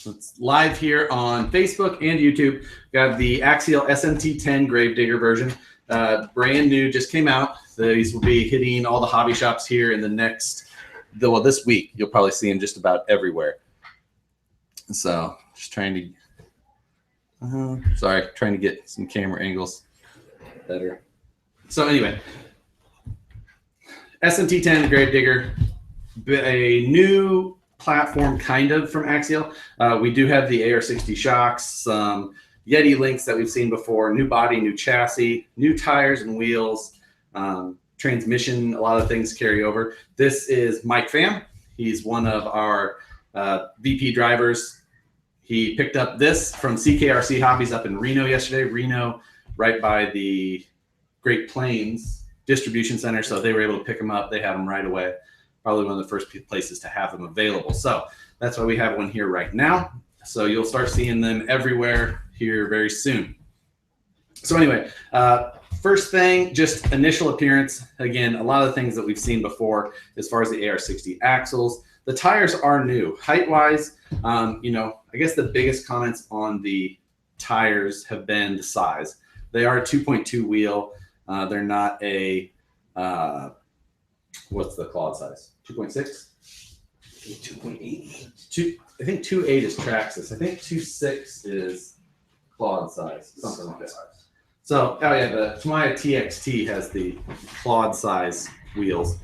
It's live here on Facebook and YouTube. Got the Axial SMT10 Gravedigger version. Brand new, just came out. These will be hitting all the hobby shops here in the next, well, this week. You'll probably see them just about everywhere. So just trying to, trying to get some camera angles better. So anyway, SMT10 Gravedigger, a new platform kind of from Axial. We do have the AR60 shocks, some Yeti links that we've seen before, new body, new chassis, new tires and wheels, transmission, a lot of things carry over. This is Mike Pham. He's one of our VP drivers. He picked up this from CKRC Hobbies up in Reno yesterday. Reno, right by the Great Plains Distribution Center. So they were able to pick them up. They had them right away. Probably one of the first places to have them available. So that's why we have one here right now. So you'll start seeing them everywhere here very soon. So anyway, first thing, just initial appearance. Again, a lot of the things that we've seen before as far as the AR60 axles. The tires are new. Height-wise, you know, I guess the biggest comments on the tires have been the size. They are a 2.2 wheel. They're not a, what's the clod size? 2.6? 2.8? I think 2.8 is Traxxas. I think 2.6 is clod size, something like that. So, oh yeah, the Tamiya TXT has the clod size wheels.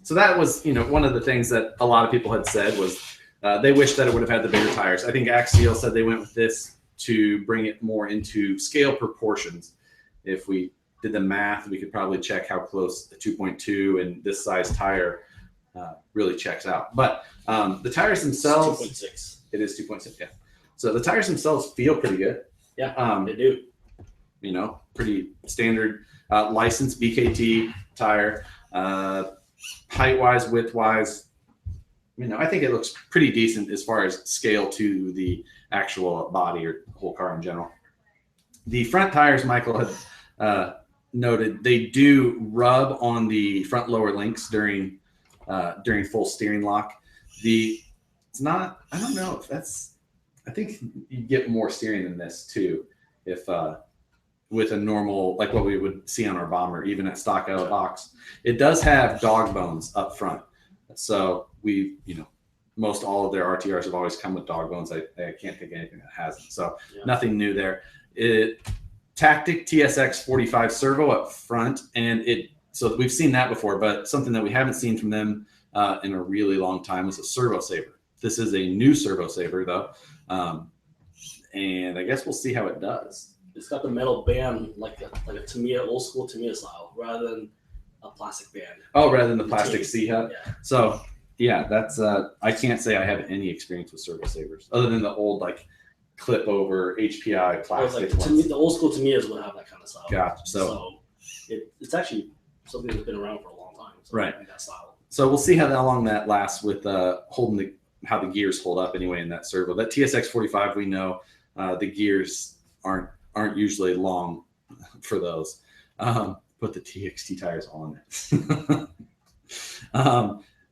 So that was, you know, one of the things that a lot of people had said was they wish that it would have had the bigger tires. I think Axial said they went with this to bring it more into scale proportions. If we did the math, we could probably check how close the 2.2 and this size tire really checks out. But the tires themselves, 2.6. It is 2.6, yeah. So the tires themselves feel pretty good. Yeah, they do. You know, pretty standard licensed BKT tire. Height-wise, width-wise, you know, I think it looks pretty decent as far as scale to the actual body or whole car in general. The front tires, Michael had noted, they do rub on the front lower links during full steering lock. It's not, I don't know if that's, I think you get more steering than this too, if with a normal, like what we would see on our bomber, even at stock out of the box. It does have dog bones up front. So we, you know, most all of their RTRs have always come with dog bones. I can't think of anything that hasn't. So nothing new there. Tactic TSX 45 servo up front, and so we've seen that before, but something that we haven't seen from them in a really long time is a servo saver. This is a new servo saver though, and I guess we'll see how it does. It's got the metal band like a Tamiya, old school Tamiya style, rather than a plastic band. Oh, rather than the plastic C-hub. Yeah. So yeah, that's I can't say I have any experience with servo savers other than the old like clip over HPI plastic ones. The old school Tamiyas would have that kind of style. Gotcha. So it's actually something that's been around for a long time. So right. That style. So we'll see how long that lasts with holding how the gears hold up anyway in that servo. That TSX 45, we know the gears aren't usually long for those. Put the TXT tires on it.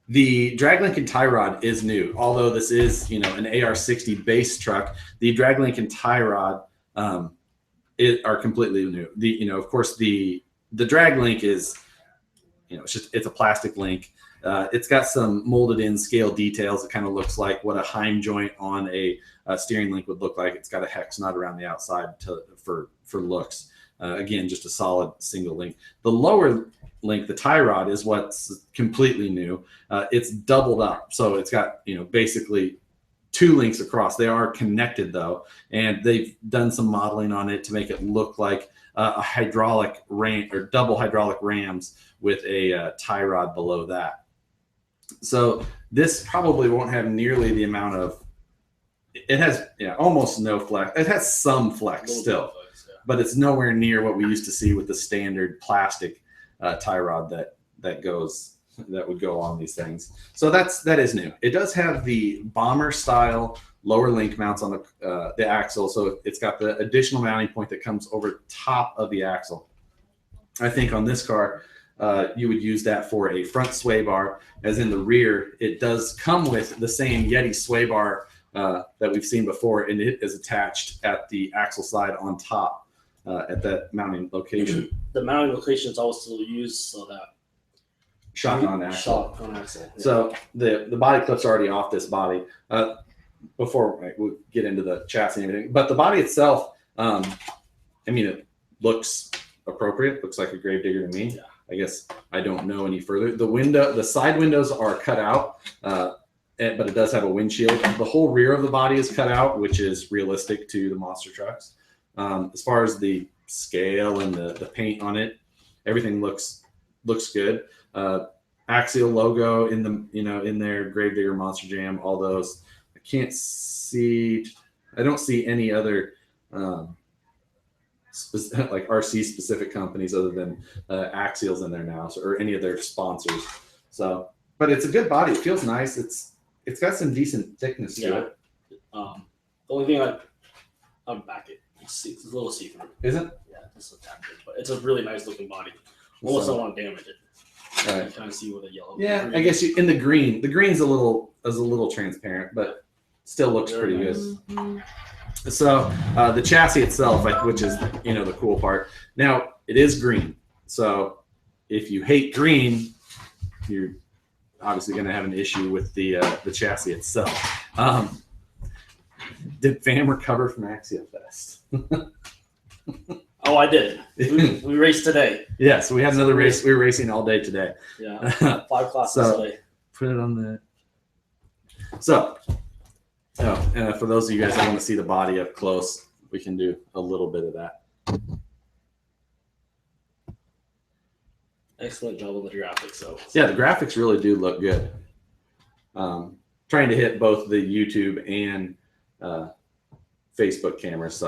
The drag link and tie rod is new, although this is, you know, an AR60 base truck. The drag link and tie rod are completely new. You know, of course, the drag link is, you know, it's a plastic link. It's got some molded in scale details. It kind of looks like what a Heim joint on a steering link would look like. It's got a hex nut around the outside for looks. Again, just a solid single link. The lower link, the tie rod, is what's completely new. It's doubled up. So it's got, you know, basically two links across. They are connected though. And they've done some modeling on it to make it look like a hydraulic ram or double hydraulic rams with a tie rod below that. So this probably won't have nearly the amount of, it has almost no flex. It has some flex still, but it's nowhere near what we used to see with the standard plastic tie rod that would go on these things. So that is new. It does have the bomber style lower link mounts on the axle. So it's got the additional mounting point that comes over top of the axle. I think on this car, you would use that for a front sway bar, as in the rear. It does come with the same Yeti sway bar that we've seen before, and it is attached at the axle side on top at that mounting location. The mounting location is also used so that Shock on axle. Shock on axle. Yeah. So the body clip's already off this body. Before we get into the chassis and everything, but the body itself, I mean, it looks appropriate. Looks like a Gravedigger to me. Yeah. I guess I don't know any further. The side windows are cut out, but it does have a windshield. The whole rear of the body is cut out, which is realistic to the monster trucks. As far as the scale and the paint on it, everything looks good. Axial logo in in there, Gravedigger, Monster Jam, all those. I don't see any other like RC specific companies other than Axial's in there now, or any of their sponsors. So, but it's a good body. It feels nice. It's got some decent thickness to it. The only thing I'd back it. It's a little see-through. Is it? Yeah, just a tad bit, but it's a really nice looking body. Almost don't want to damage it. Right. You kind of see with the yellow. Yeah, I guess in the green. The green's a little transparent, but still looks pretty good. So the chassis itself, which is the cool part. Now it is green. So if you hate green, you're obviously going to have an issue with the chassis itself. Did Vam recover from Axial Fest? Oh, I did. We raced today. Yeah, so we had another race. We were racing all day today. Yeah, 5 classes today. Put it on the. So, for those of you guys that want to see the body up close, we can do a little bit of that. Excellent job on the graphics, though. Yeah, the graphics really do look good. Trying to hit both the YouTube and Facebook cameras.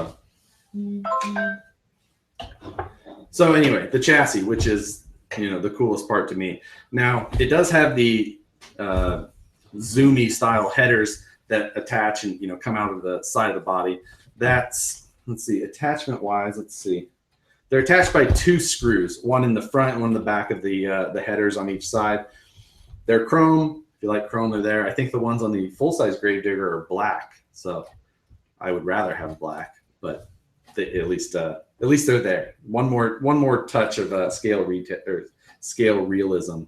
So anyway, the chassis, which is the coolest part to me. Now it does have the zoomy style headers that attach and come out of the side of the body. That's, let's see, attachment wise, let's see. They're attached by 2 screws, one in the front and one in the back of the headers on each side. They're chrome. If you like chrome, they're there. I think the ones on the full-size Gravedigger are black, so I would rather have black, but at least they're there. One more touch of scale realism.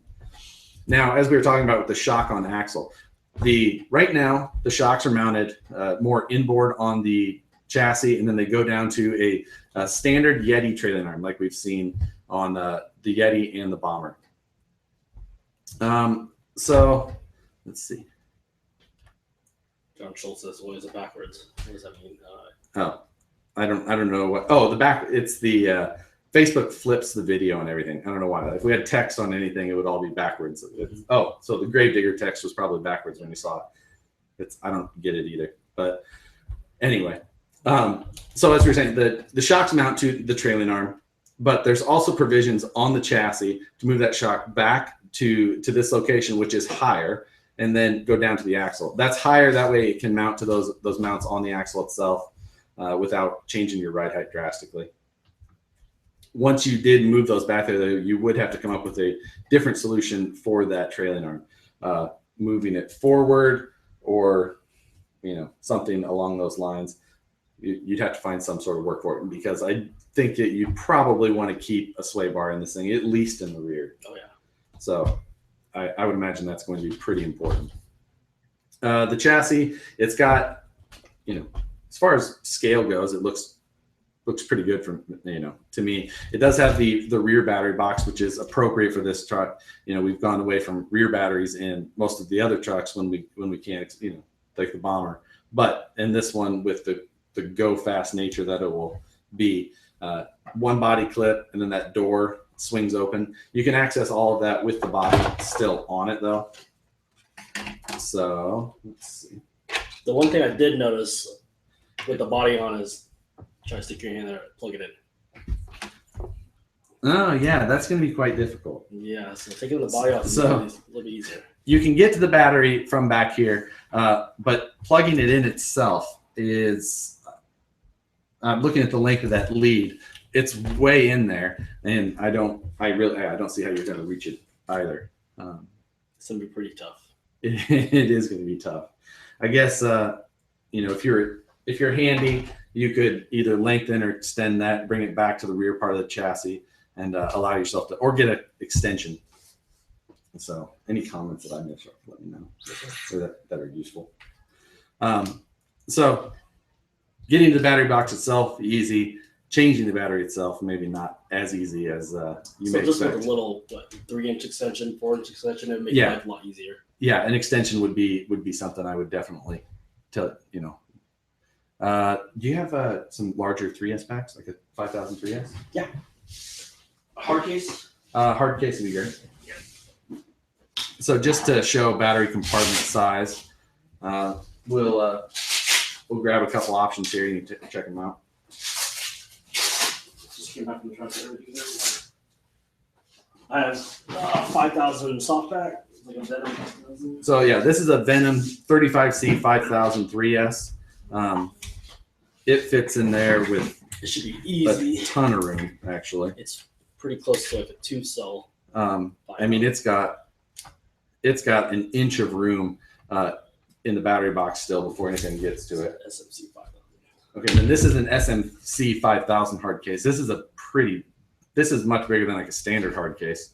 Now, as we were talking about with the shock on axle, right now the shocks are mounted more inboard on the chassis, and then they go down to a standard Yeti trailing arm, like we've seen on the Yeti and the Bomber. So let's see. John Schultz says, "Why is it backwards?" What does that mean? I don't know what. Oh, the back. It's the Facebook flips the video and everything. I don't know why. If we had text on anything, it would all be backwards. So the Gravedigger text was probably backwards when you saw it. I don't get it either. But anyway, so as we were saying, the shocks mount to the trailing arm, but there's also provisions on the chassis to move that shock back to this location, which is higher, and then go down to the axle. That's higher. That way it can mount to those mounts on the axle itself without changing your ride height drastically. Once you did move those back there, you would have to come up with a different solution for that trailing arm, moving it forward or something along those lines. You'd have to find some sort of work for it, because I think that you probably want to keep a sway bar in this thing, at least in the rear. Oh yeah. So I would imagine that's going to be pretty important. The chassis, it's got, as far as scale goes, it looks pretty good from, to me. It does have the rear battery box, which is appropriate for this truck. We've gone away from rear batteries in most of the other trucks when we can't, like the Bomber. But in this one, with the go fast nature that it will be, one body clip, and then that door swings open. You can access all of that with the body still on it, though. So let's see. The one thing I did notice with the body on is try to stick your hand there, plug it in. Oh yeah, that's going to be quite difficult. Yeah, so taking the body off is So- a little bit easier. You can get to the battery from back here, but plugging it in itself is, I'm looking at the length of that lead. It's way in there, and I don't see how you're going to reach it either. It's gonna be pretty tough. It is going to be tough. I guess if you're handy, you could either lengthen or extend that, bring it back to the rear part of the chassis, and allow yourself to, or get an extension. So, any comments that I missed, let me know or that are useful. So, getting to the battery box itself easy. Changing the battery itself maybe not as easy as you may just expect. with a little 3-inch extension, 4-inch extension, it would make life a lot easier. Yeah, an extension would be something I would definitely tell you. Do you have some larger 3S packs, like a 5000 3S? Yeah. Hard case? Hard case would be great. Yeah. So just to show battery compartment size, we'll grab a couple options here. You can check them out. Just came back from the truck. I have 5000 soft pack. Like a Venom. So yeah, this is a Venom 35C 5000 3S. It fits in there with it should be easy. A ton of room, actually. It's pretty close to like a 2-cell. I mean, it's got an inch of room in the battery box still before anything gets to it. SMC 5000. Okay, then this is an SMC 5000 hard case. This is much bigger than like a standard hard case,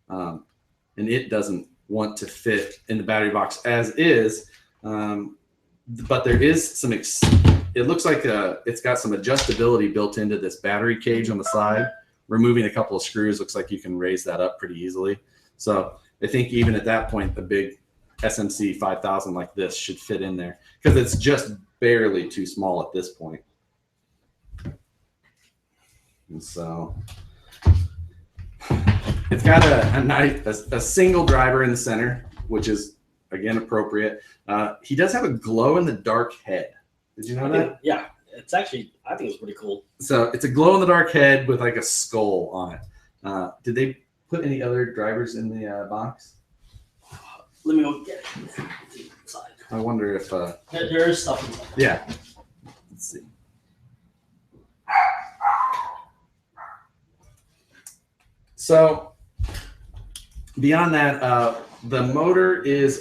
and it doesn't want to fit in the battery box as is. But there is some. It looks like it's got some adjustability built into this battery cage on the side. Removing a couple of screws looks like you can raise that up pretty easily. So I think even at that point, the big SMC 5000 like this should fit in there because it's just barely too small at this point. And so it's got a single driver in the center, which is again appropriate. He does have a glow in the dark head. Did you know that? Yeah, it's actually, I think it's pretty cool. So it's a glow in the dark head with like a skull on it. Did they put any other drivers in the box? Let me go get it. I wonder if there is stuff inside. Yeah. Let's see. So beyond that, the motor is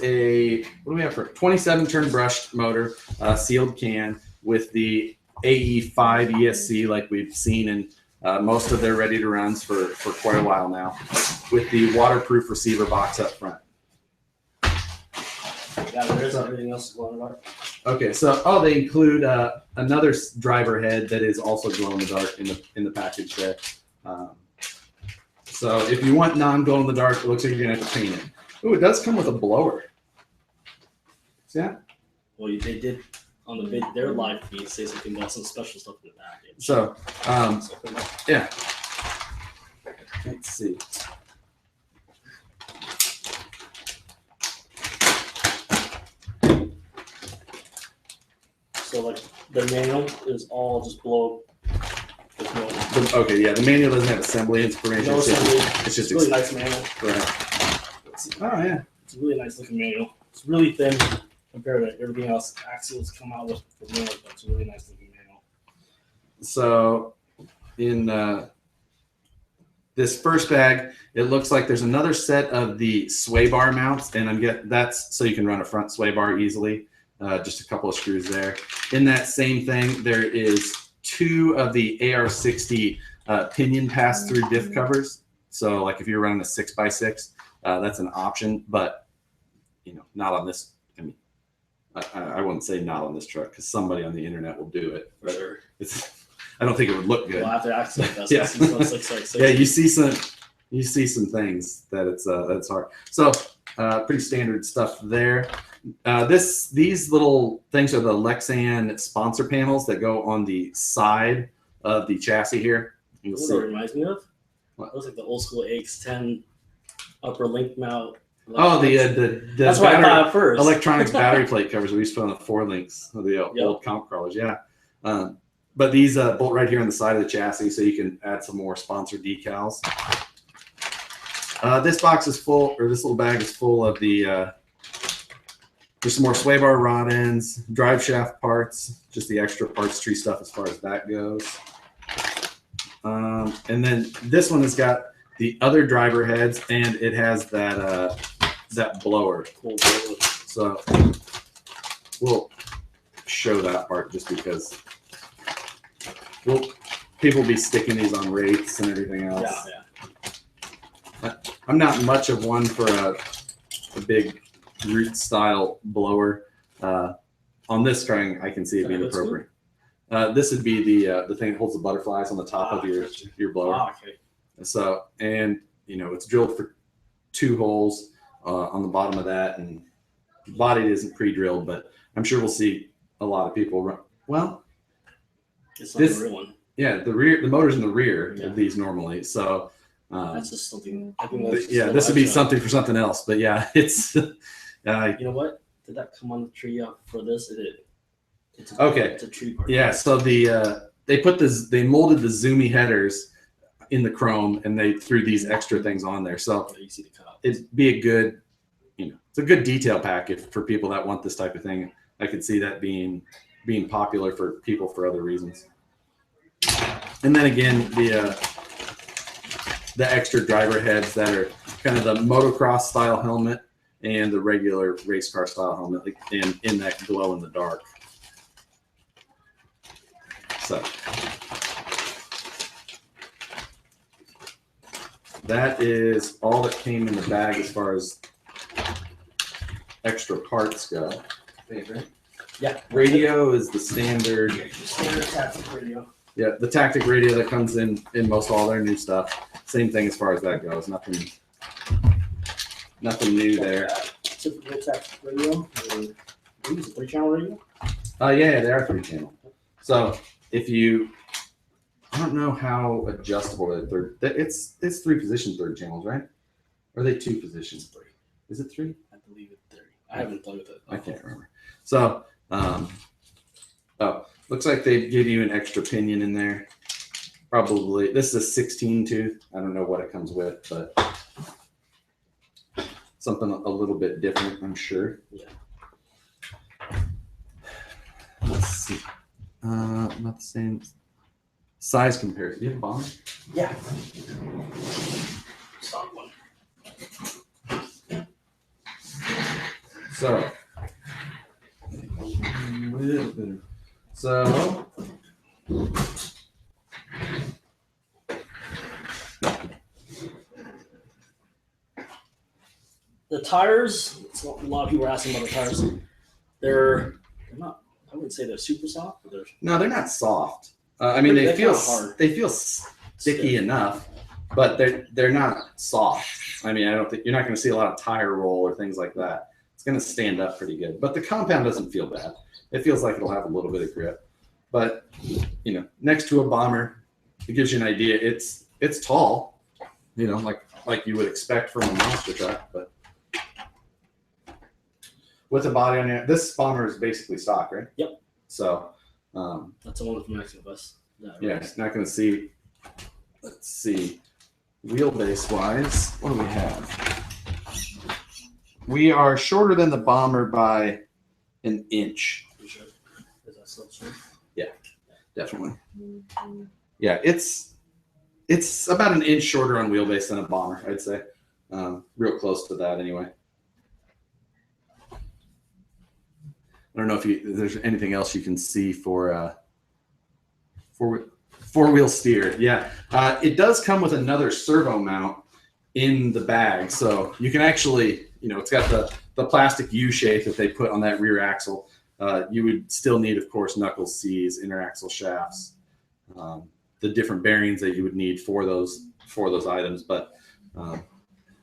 what do we have for 27 turn brushed motor, sealed can with the AE5 ESC like we've seen in most of their ready to runs for quite a while now, with the waterproof receiver box up front. Yeah, there is everything else glow in the dark. Okay, so they include another driver head that is also glow in the dark in the package there. So if you want non-glow in the dark, it looks like you're gonna have to paint it. Oh, it does come with a blower. See that? Well, they did on their live feed say something about some special stuff in the package. So yeah. Let's see. So like the manual is all just blow. Okay, yeah, the manual doesn't have assembly information. No assembly. It's just really nice manual. Right. Oh yeah. It's a really nice looking manual. It's really thin compared to everything else Axial's come out with for manual, but it's a really nice looking manual. So in this first bag, it looks like there's another set of the sway bar mounts, and that's so you can run a front sway bar easily. Just a couple of screws there. In that same thing, there is 2 of the AR60 pinion pass-through diff covers. So like if you're running a 6x6, that's an option, but not on this. I mean, I wouldn't say not on this truck because somebody on the internet will do it. For sure. I don't think it would look good. Well, after accident, that's Yeah. 6x6. Yeah, you see some things that it's hard. So pretty standard stuff there. These little things are the Lexan sponsor panels that go on the side of the chassis here. You'll see. What it reminds me of? What? It looks like the old school AX10 upper link mount. Oh, the that's what I thought at first. Electronics battery plate covers we used to put on the 4 links of the old comp crawlers. Yeah. But these bolt right here on the side of the chassis, so you can add some more sponsor decals. This box is full, or this little bag is full of the. There's some more sway bar rod ends, drive shaft parts, just the extra parts tree stuff as far as that goes. And then this one has got the other driver heads, and it has that blower. So we'll show that part just because people will be sticking these on rates and everything else. Yeah. I'm not much of one for a big root style blower. On this string, I can see it being appropriate. This would be the thing that holds the butterflies on the top of your blower. Okay. So, and it's drilled for 2 holes on the bottom of that, and body isn't pre-drilled, but I'm sure we'll see a lot of people run. Well, it's not the real one. Yeah, the motor's in the rear of these normally. So that's just something. This would be something for something else. But yeah, it's. You know what? Did that come on the tree up for this? It did. It's a tree part. Yeah. So they molded the zoomy headers in the chrome, and they threw these extra things on there. So you see the cutout. It'd be a good, it's a good detail pack for people that want this type of thing. I could see that being popular for people for other reasons. And then again, the extra driver heads that are kind of the motocross style helmet and the regular race car style helmet, and in that glow in the dark. So that is all that came in the bag as far as extra parts go. Favorite? Yeah. Radio is the standard. Standard tactic radio. Yeah, the tactic radio that comes in most all their new stuff. Same thing as far as that goes. Nothing new there. Typical tactic radio. Use a 3-channel radio. Yeah, they are 3-channel. So if I don't know how adjustable it's 3 position 3rd channels, right? Or are they 2 positions? 3. Is it 3? I believe it's 3. I haven't played with it. I can't remember. So, looks like they give you an extra pinion in there. Probably this is a 16 tooth. I don't know what it comes with, but something a little bit different, I'm sure. Yeah. Let's see. Not the same size comparison. Do you have a bomber? Yeah. Stock one. So, the tires. A lot of people are asking about the tires. They're not. I wouldn't say they're super soft, but they're not soft. I mean, they feel hard. They feel sticky enough, but they're not soft. I mean, I don't think you're not going to see a lot of tire roll or things like that. It's going to stand up pretty good, but the compound doesn't feel bad. It feels like it'll have a little bit of grip, but next to a bomber, it gives you an idea. It's tall, like you would expect from a monster truck, but with a body on it. This bomber is basically stock, right? Yep. So that's the one from Axial Bus. Yeah, it's not going to see. Let's see, wheelbase wise, what do we have? We are shorter than the bomber by an inch. Sure. Is that still true? Yeah, definitely. Yeah, it's about an inch shorter on wheelbase than a bomber, I'd say. Real close to that, anyway. I don't know if there's anything else you can see for four-wheel steer. Yeah, it does come with another servo mount in the bag, so you can actually, it's got the plastic U shape that they put on that rear axle. You would still need, of course, knuckle C's, inner axle shafts, the different bearings that you would need for those items, but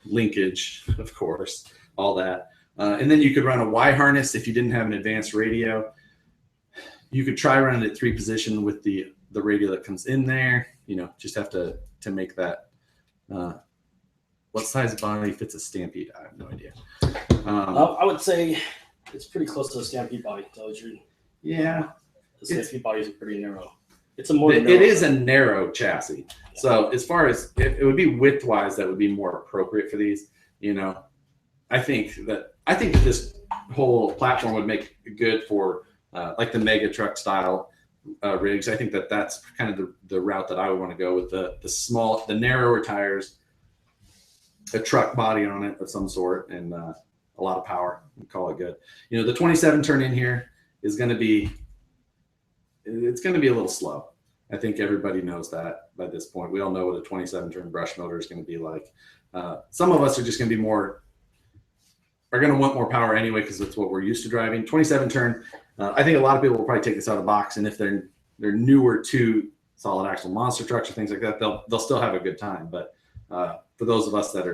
linkage, of course, all that. And then you could run a Y harness if you didn't have an advanced radio. You could try running it 3-position with the radio that comes in there. Just have to make that. What size body fits a Stampede? I have no idea. I would say it's pretty close to a Stampede body. Yeah, the Stampede bodies are pretty narrow. It's a more. It is a narrow chassis. Yeah. So as far as it would be width-wise, that would be more appropriate for these. I think that this whole platform would make good for like the mega truck style rigs. I think that's kind of the route that I would want to go with the narrower tires, a truck body on it of some sort, and a lot of power. We call it good. The 27 turn in here is going to be, it's going to be a little slow. I think everybody knows that by this point. We all know what a 27-turn brush motor is going to be like. Some of us are just going to be more, are going to want more power anyway because that's what we're used to driving. 27-turn, I think a lot of people will probably take this out of the box, and if they're newer to solid axle monster trucks or things like that, they'll still have a good time. But for those of us that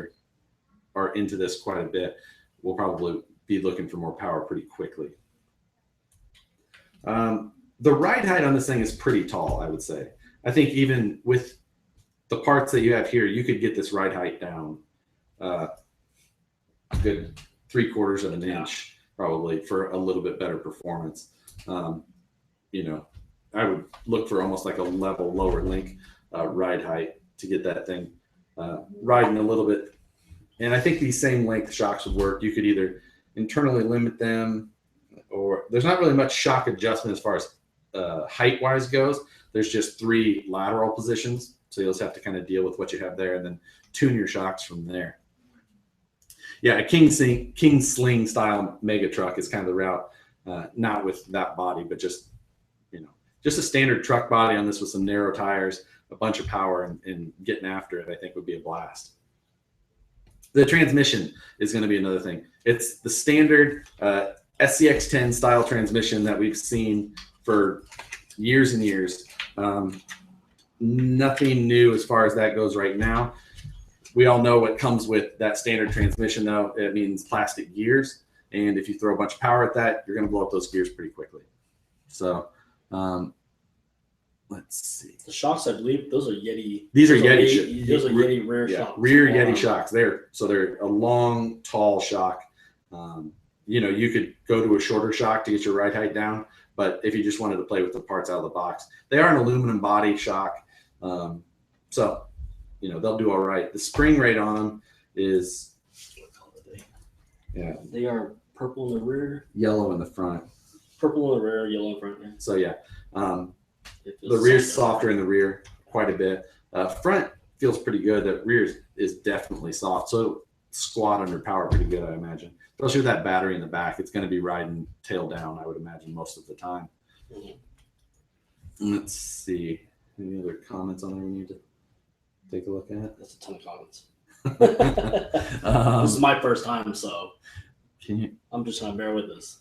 are into this quite a bit, we'll probably be looking for more power pretty quickly. The ride height on this thing is pretty tall, I would say. I think even with the parts that you have here, you could get this ride height down a good 3/4 of an inch, probably, for a little bit better performance. You know, I would look for almost like a level lower link ride height to get that thing riding a little bit. And I think these same length shocks would work. You could either internally limit them, or there's not really much shock adjustment as far as height wise goes. There's just 3 lateral positions. So you'll just have to kind of deal with what you have there and then tune your shocks from there. Yeah, a King Sling style mega truck is kind of the route, not with that body, but just, you know, just a standard truck body on this with some narrow tires, a bunch of power, and getting after it, I think would be a blast. The transmission is going to be another thing. It's the standard SCX10 style transmission that we've seen for years and years. Nothing new as far as that goes right now. We all know what comes with that standard transmission, though. It means plastic gears, and if you throw a bunch of power at that, you're going to blow up those gears pretty quickly. So let's see. The shocks, I believe, those are Yeti. These are Yeti. Those are Yeti rear shocks. Rear Yeti shocks. They're a long, tall shock. You know, you could go to a shorter shock to get your ride height down, but if you just wanted to play with the parts out of the box, they are an aluminum body shock. So, you know, they'll do all right. The spring rate on them is, what color are they? Yeah, they are purple in the rear, yellow in the front. Purple in the rear, yellow in the front. Yeah. So yeah, the rear's softer in the rear quite a bit. Front feels pretty good. The rear is definitely soft. So squat under power pretty good, I imagine. Especially with that battery in the back, it's going to be riding tail down, I would imagine, most of the time. Let's see. Any other comments on there we need to take a look at? That's a ton of comments. This is my first time, so I'm just going to bear with this.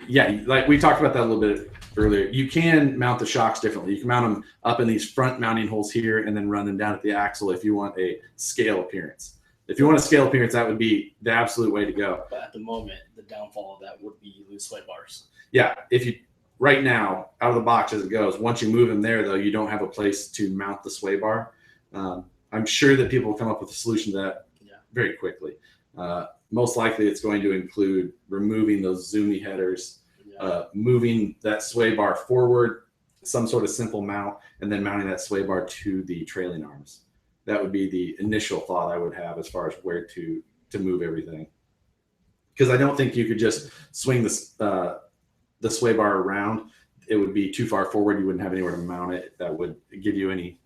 Yeah, like we talked about that a little bit earlier. You can mount the shocks differently. You can mount them up in these front mounting holes here and then run them down at the axle if you want a scale appearance. If you want a scale appearance, that would be the absolute way to go. But at the moment, the downfall of that would be you lose sway bars. Yeah, if you right now out of the box as it goes, once you move them there, though, you don't have a place to mount the sway bar. I'm sure that people will come up with a solution to that very quickly. Most likely, it's going to include removing those zoomy headers, moving that sway bar forward, some sort of simple mount, and then mounting that sway bar to the trailing arms. That would be the initial thought I would have as far as where to move everything. Because I don't think you could just swing the sway bar around. It would be too far forward. You wouldn't have anywhere to mount it that would give you any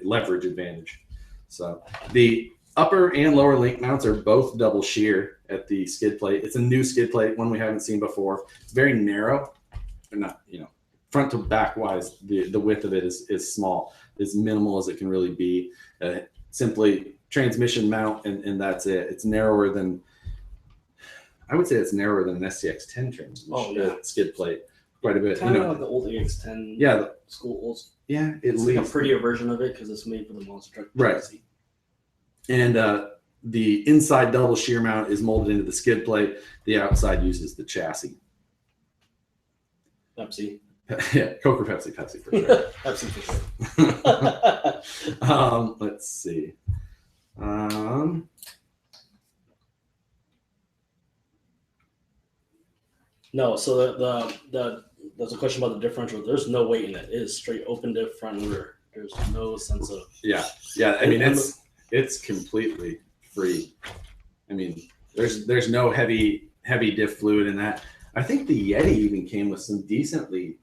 leverage advantage. So the upper and lower link mounts are both double shear at the skid plate. It's a new skid plate, one we haven't seen before. It's very narrow. Not, you know, front to back wise, the width of it is small, as minimal as it can really be. Simply transmission mount, and that's it. It's narrower than, I would say it's narrower than an SCX10 transmission skid plate quite a bit. Kind of like the old AX10 schools. Yeah, it's like a prettier version of it because it's made for the monster truck. Right. And the inside double shear mount is molded into the skid plate. The outside uses the chassis. Pepsi. Yeah, Coke or Pepsi? Pepsi for sure. Pepsi for sure. Let's see. No, so there's a question about the differential. There's no weight in it. It is straight open diff front and rear. There's no sense of. Yeah. I mean, it's completely free. I mean, there's no heavy diff fluid in that. I think the Yeti even came with some decently.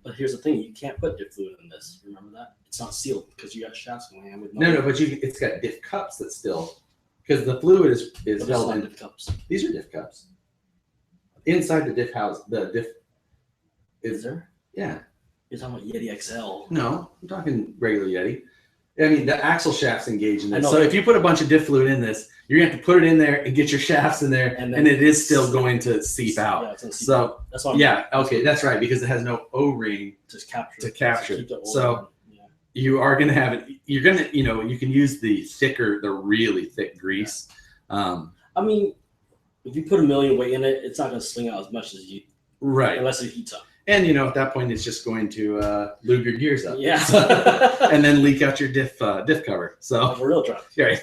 But here's the thing: you can't put diff fluid in this. Remember that? It's not sealed because you got shafts going on with no, but it's got diff cups that still, because the fluid is held in diff cups. These are diff cups. inside the diff house, the diff Is there? Yeah. You're talking about Yeti XL. No, I'm talking regular Yeti. I mean, the axle shaft's engaged in I this. know. So if you put a bunch of diff fluid in this, you're going to have to put it in there and get your shafts in there, and it is still going to seep out. Yeah, it's gonna seep so out. That's what okay, that's right, because it has no O-ring to capture. to capture. keep the oil So on. you are going to have it. You're going to, you can use the really thick grease. I mean, if you put a million weight in it, it's not going to sling out as much as you. Right. Unless it heats up. And at that point, it's just going to lube your gears up. Yeah. And then leak out your diff cover. So for real truck. Right.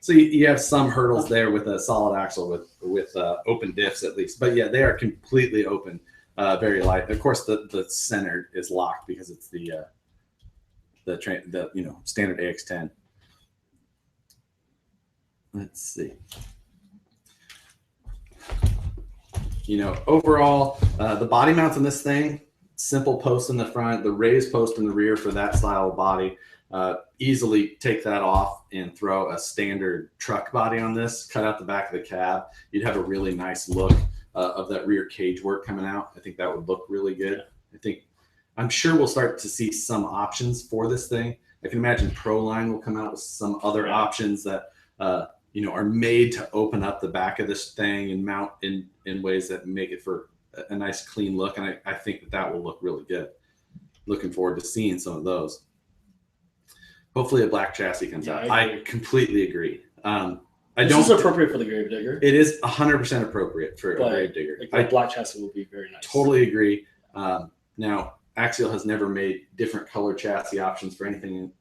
So you have some hurdles there with a solid axle with open diffs at least. But yeah, they are completely open, very light. Of course, the center is locked because it's the standard AX10. Let's see. Overall, the body mounts on this thing, simple post in the front, the raised post in the rear for that style of body. Easily take that off and throw a standard truck body on this, cut out the back of the cab. You'd have a really nice look of that rear cage work coming out. I think that would look really good. I'm sure we'll start to see some options for this thing. I can imagine Proline will come out with some other options that are made to open up the back of this thing and mount in ways that make it for a nice clean look. And I think that will look really good. Looking forward to seeing some of those. Hopefully a black chassis comes out. I completely agree. This is appropriate for the grave digger. It is 100% appropriate for a grave digger. A black chassis would be very nice. Totally agree. Now, Axial has never made different color chassis options for anything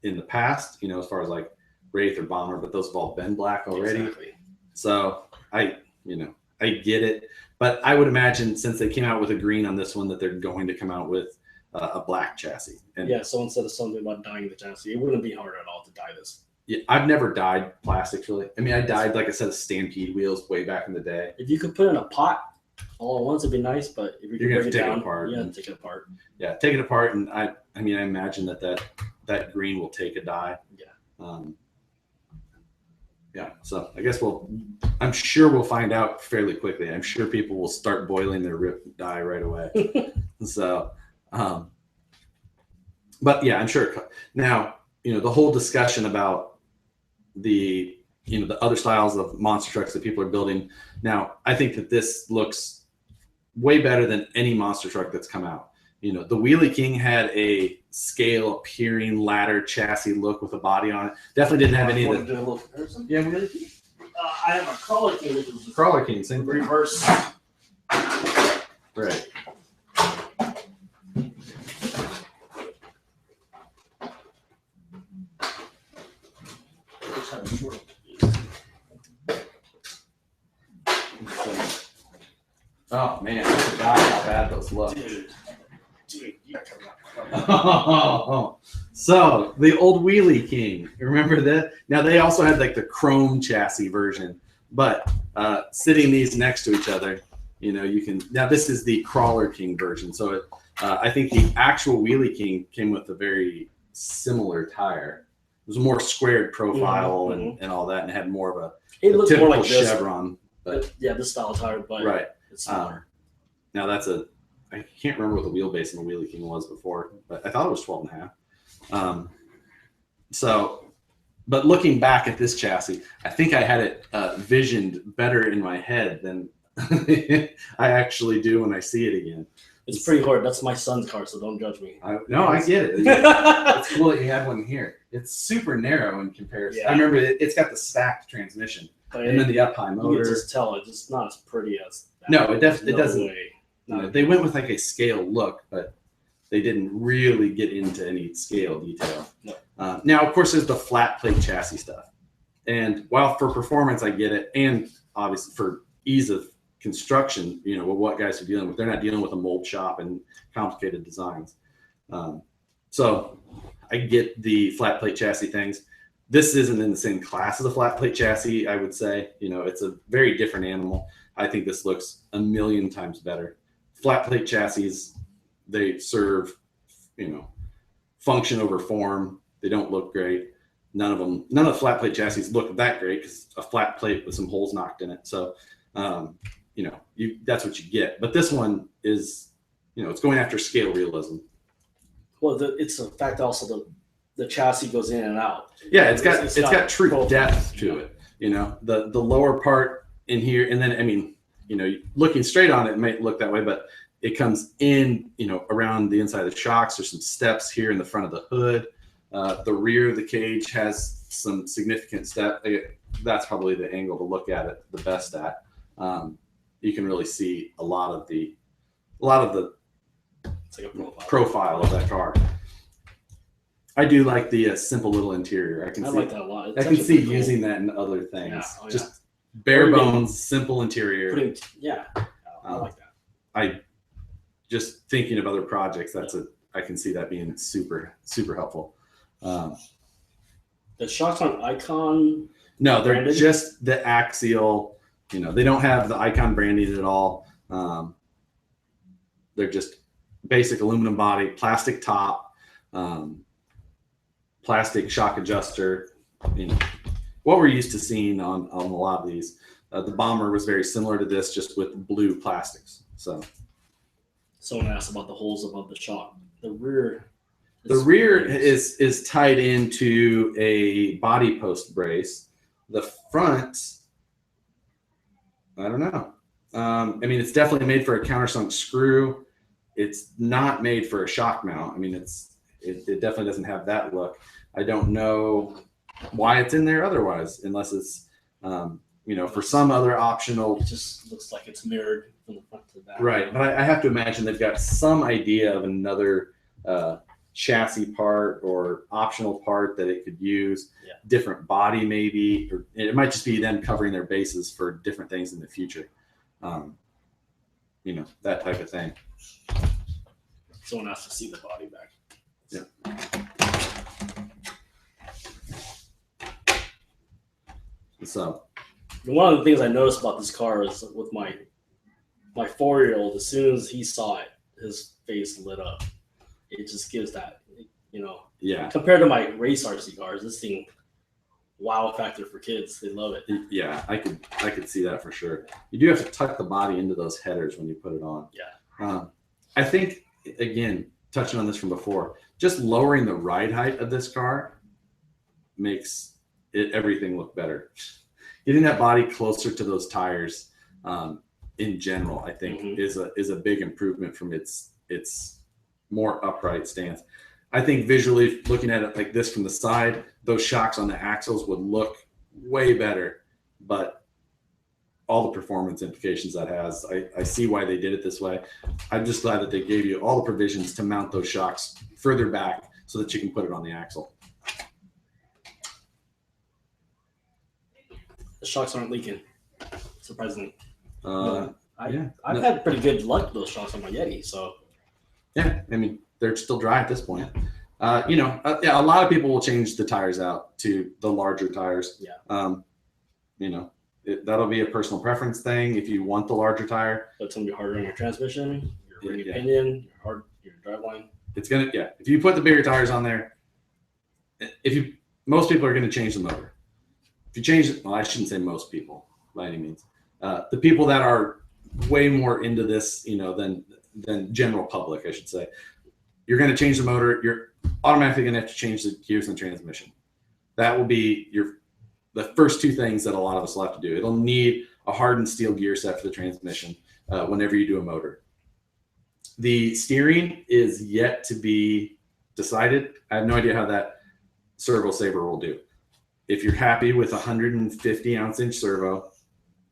in the past, as far as like Wraith or Bomber, but those have all been black already. Exactly. So I get it, but I would imagine since they came out with a green on this one that they're going to come out with a black chassis. And so instead of something about dyeing the chassis, it wouldn't be hard at all to dye this. Yeah, I've never dyed plastics really. I mean, I dyed like a set of Stampede wheels way back in the day. If you could put it in a pot all at once, it'd be nice. But if you're gonna take it apart, take it apart. Yeah, take it apart, and I imagine that green will take a dye. Yeah. So I guess I'm sure we'll find out fairly quickly. I'm sure people will start boiling their rip dye right away. So, but yeah, I'm sure. Now, the whole discussion about the other styles of monster trucks that people are building. Now, I think that this looks way better than any monster truck that's come out. The Wheelie King had a scale appearing ladder chassis look with a body on it. Definitely didn't have any of the. Do a little comparison? Yeah, Wheelie King. I have a Crawler King, which is the Crawler King, same thing. Reverse. Right. Oh man, I forgot how bad those look. Dude, So the old Wheelie King, remember that? Now they also had like the chrome chassis version, but sitting these next to each other, you can. Now this is the Crawler King version, so I think the actual Wheelie King came with a very similar tire. It was a more squared profile and all that, and had more of a looks more like this. chevron. But yeah, this style tire, but right. It's smaller. Now I can't remember what the wheelbase in the Wheelie King was before, but I thought it was 12.5. But looking back at this chassis, I think I had it visioned better in my head than I actually do when I see it again. It's pretty hard. That's my son's car, so don't judge me. I get it. It's cool that you have one here. It's super narrow in comparison. Yeah. I remember it's got the stacked transmission and then the up high motor. You can just tell it's just not as pretty as that. No, it doesn't. Way. They went with like a scale look, but they didn't really get into any scale detail. No. Now, of course, there's the flat plate chassis stuff. And while for performance, I get it. And obviously for ease of construction, with what guys are dealing with, they're not dealing with a mold shop and complicated designs. So I get the flat plate chassis things. This isn't in the same class as a flat plate chassis, I would say. It's a very different animal. I think this looks a million times better. Flat plate chassis, they serve, function over form. They don't look great. none of the flat plate chassis look that great because a flat plate with some holes knocked in it. So, that's what you get. But this one is, it's going after scale realism. Well, it's a fact also the chassis goes in and out. Yeah, it's got true depth to Yeah. it. The lower part in here, and then looking straight on it might look that way, but it comes in, around the inside of the shocks. There's some steps here in the front of the hood. The rear of the cage has some significant step. That's probably the angle to look at it the best at. You can really see a lot of the It's like a profile of that car. I do like the simple little interior. I like that a lot. I can see using that in other things. Yeah. Just bare bones, simple interior. I like that. I just thinking of other projects. I can see that being super, super helpful. The shocks on Icon. No, they're branded? just the Axial. They don't have the Icon branding at all. They're just basic aluminum body, plastic top, plastic shock adjuster. What we're used to seeing on a lot of these. The Bomber was very similar to this, just with blue plastics. So, Someone asked about the holes above the shock. The rear. The rear is tied into a body post brace. The front, I don't know. It's definitely made for a countersunk screw. It's not made for a shock mount. It definitely doesn't have that look. I don't know why it's in there otherwise, unless it's, for some other optional. It just looks like it's mirrored from the front to the back. Right, but I have to imagine they've got some idea of another chassis part or optional part that it could use. Yeah. Different body maybe, or it might just be them covering their bases for different things in the future. That type of thing. Someone has to see the body back. Yeah. So one of the things I noticed about this car is with my 4-year-old, as soon as he saw it, his face lit up. It just gives that, yeah. Compared to my race RC cars, this thing, wow factor for kids. They love it. Yeah, I could see that for sure. You do have to tuck the body into those headers when you put it on. Yeah. I think, again, touching on this from before, just lowering the ride height of this car makes everything look better. Getting that body closer to those tires, in general, I think is a big improvement from its more upright stance. I think visually, looking at it like this from the side, those shocks on the axles would look way better, but all the performance implications that has, I see why they did it this way. I'm just glad that they gave you all the provisions to mount those shocks further back so that you can put it on the axle. The shocks aren't leaking, surprisingly. I've had pretty good luck with those shocks on my Yeti, so. Yeah, they're still dry at this point. A lot of people will change the tires out to the larger tires. Yeah. That'll be a personal preference thing. If you want the larger tire, But it's gonna be harder on your transmission, your pinion, your driveline. it's gonna. Yeah, if you put the bigger tires on there, most people are gonna change the motor. If you change it, well, I shouldn't say most people by any means. The people that are way more into this, than general public, I should say, you're going to change the motor. You're automatically going to have to change the gears and transmission. That will be the first two things that a lot of us will have to do. It'll need a hardened steel gear set for the transmission whenever you do a motor. The steering is yet to be decided. I have no idea how that servo saver will do. If you're happy with 150 ounce-inch servo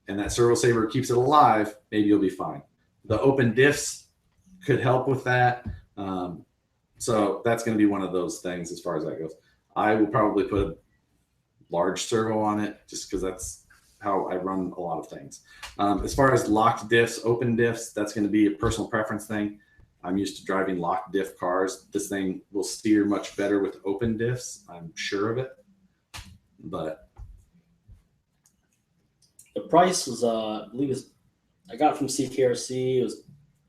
and that servo saver keeps it alive, maybe you'll be fine. The open diffs could help with that. So that's going to be one of those things as far as that goes. I will probably put a large servo on it just because that's how I run a lot of things. As far as locked diffs, open diffs, that's going to be a personal preference thing. I'm used to driving locked diff cars. This thing will steer much better with open diffs. I'm sure of it. But the price was, I believe, I got from CKRC. It was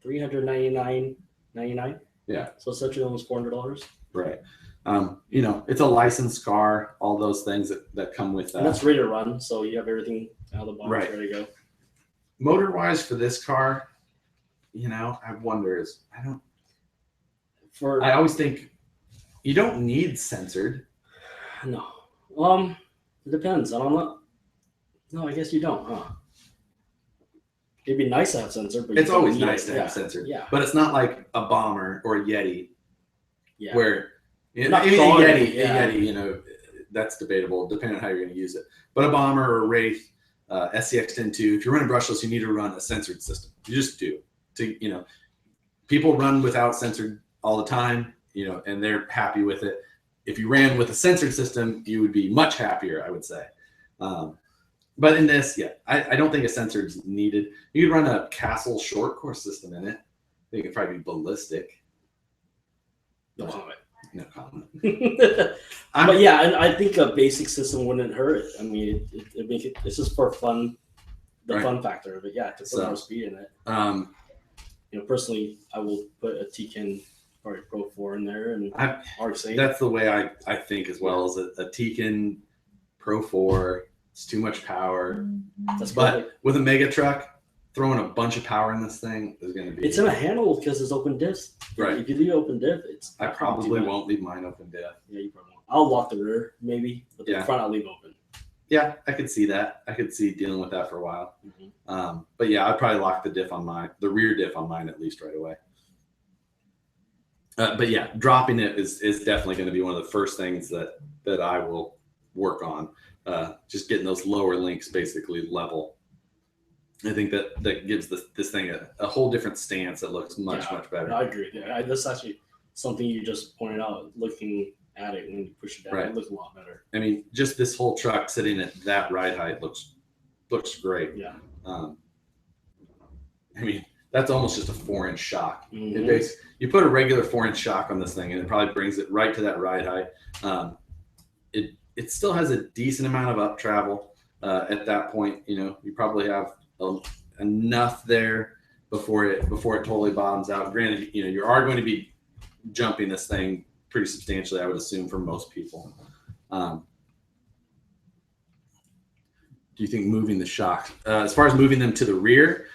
$399.99. yeah, So essentially almost $400. right. You know, it's a licensed car, all those things that come with that. And that's ready to run, so you have everything out of the box Right. ready to go. Motor wise for this car, you know, I wonder I always think you don't need censored. No. It depends. I don't know. No, I guess you don't, huh? It'd be nice to have censored, but It's you don't always need nice it. to have censored. Yeah. But it's not like a Bomber or a Yeti Yeah. where Not a quality, Yeti, you know, that's debatable depending on how you're going to use it. But a Bomber or a Wraith, SCX10-2, if you're running brushless, you need to run a censored system. You just do. You know, people run without censored all the time, you know, and they're happy with it. If you ran with a censored system, you would be much happier, I would say. But in this, yeah, I don't think a censored is needed. You could run a Castle short course system in it. I think it'd probably be ballistic. No comment. No comment. But yeah, and I think a basic system wouldn't hurt. I mean, it make it. It's just for fun, the fun factor of it. Yeah, to put more speed in it. You know, personally, I will put a T-Can or a Pro 4 in there and RC. That's the way I think as well. Is a T-Can Pro 4. It's too much power. But with a mega truck, throwing a bunch of power in this thing is going to be. It's in a handle because it's open diff. Right. If you leave open diff, it's. I probably won't leave mine open diff. Yeah, you probably won't. I'll lock the rear maybe, but the front I'll leave open. Yeah, I could see that. I could see dealing with that for a while. Mm-hmm. But yeah, I'd probably lock the rear diff on mine at least right away. But yeah, dropping it is definitely going to be one of the first things that I will work on. Just getting those lower links basically level. I think that gives this thing a whole different stance that looks much better. I agree. Yeah, that's actually something you just pointed out. Looking at it when you push it down, it looks a lot better. I mean, just this whole truck sitting at that ride height looks great. Yeah. I mean, that's almost just a 4-inch shock. Mm-hmm. You put a regular 4-inch shock on this thing, and it probably brings it right to that ride height. It still has a decent amount of up travel at that point. You know, you probably have enough there before it totally bottoms out. Granted, you know, you are going to be jumping this thing pretty substantially, I would assume, for most people. Do you think moving the shock, as far as moving them to the rear,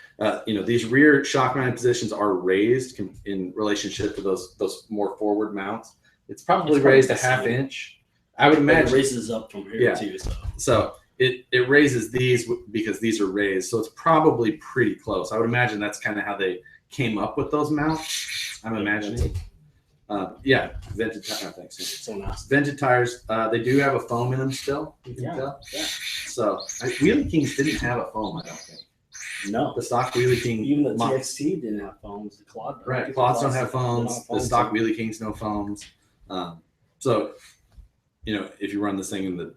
you know, these rear shock mounting positions are raised in relationship to those more forward mounts. It's probably raised a half inch. I would imagine it raises up from here too. So it raises these because these are raised. So it's probably pretty close. I would imagine that's kind of how they came up with those mounts. I'm imagining. Vented tires. Thanks. So nice. Vented tires. They do have a foam in them still. You can tell. Yeah. So Wheelie Kings didn't have a foam, I don't think. No. The stock Wheelie King. Even the TXT didn't have foams. The Claude. Right. Claudes don't have foams. The stock Wheelie Kings no foams. So, you know, if you run this thing in the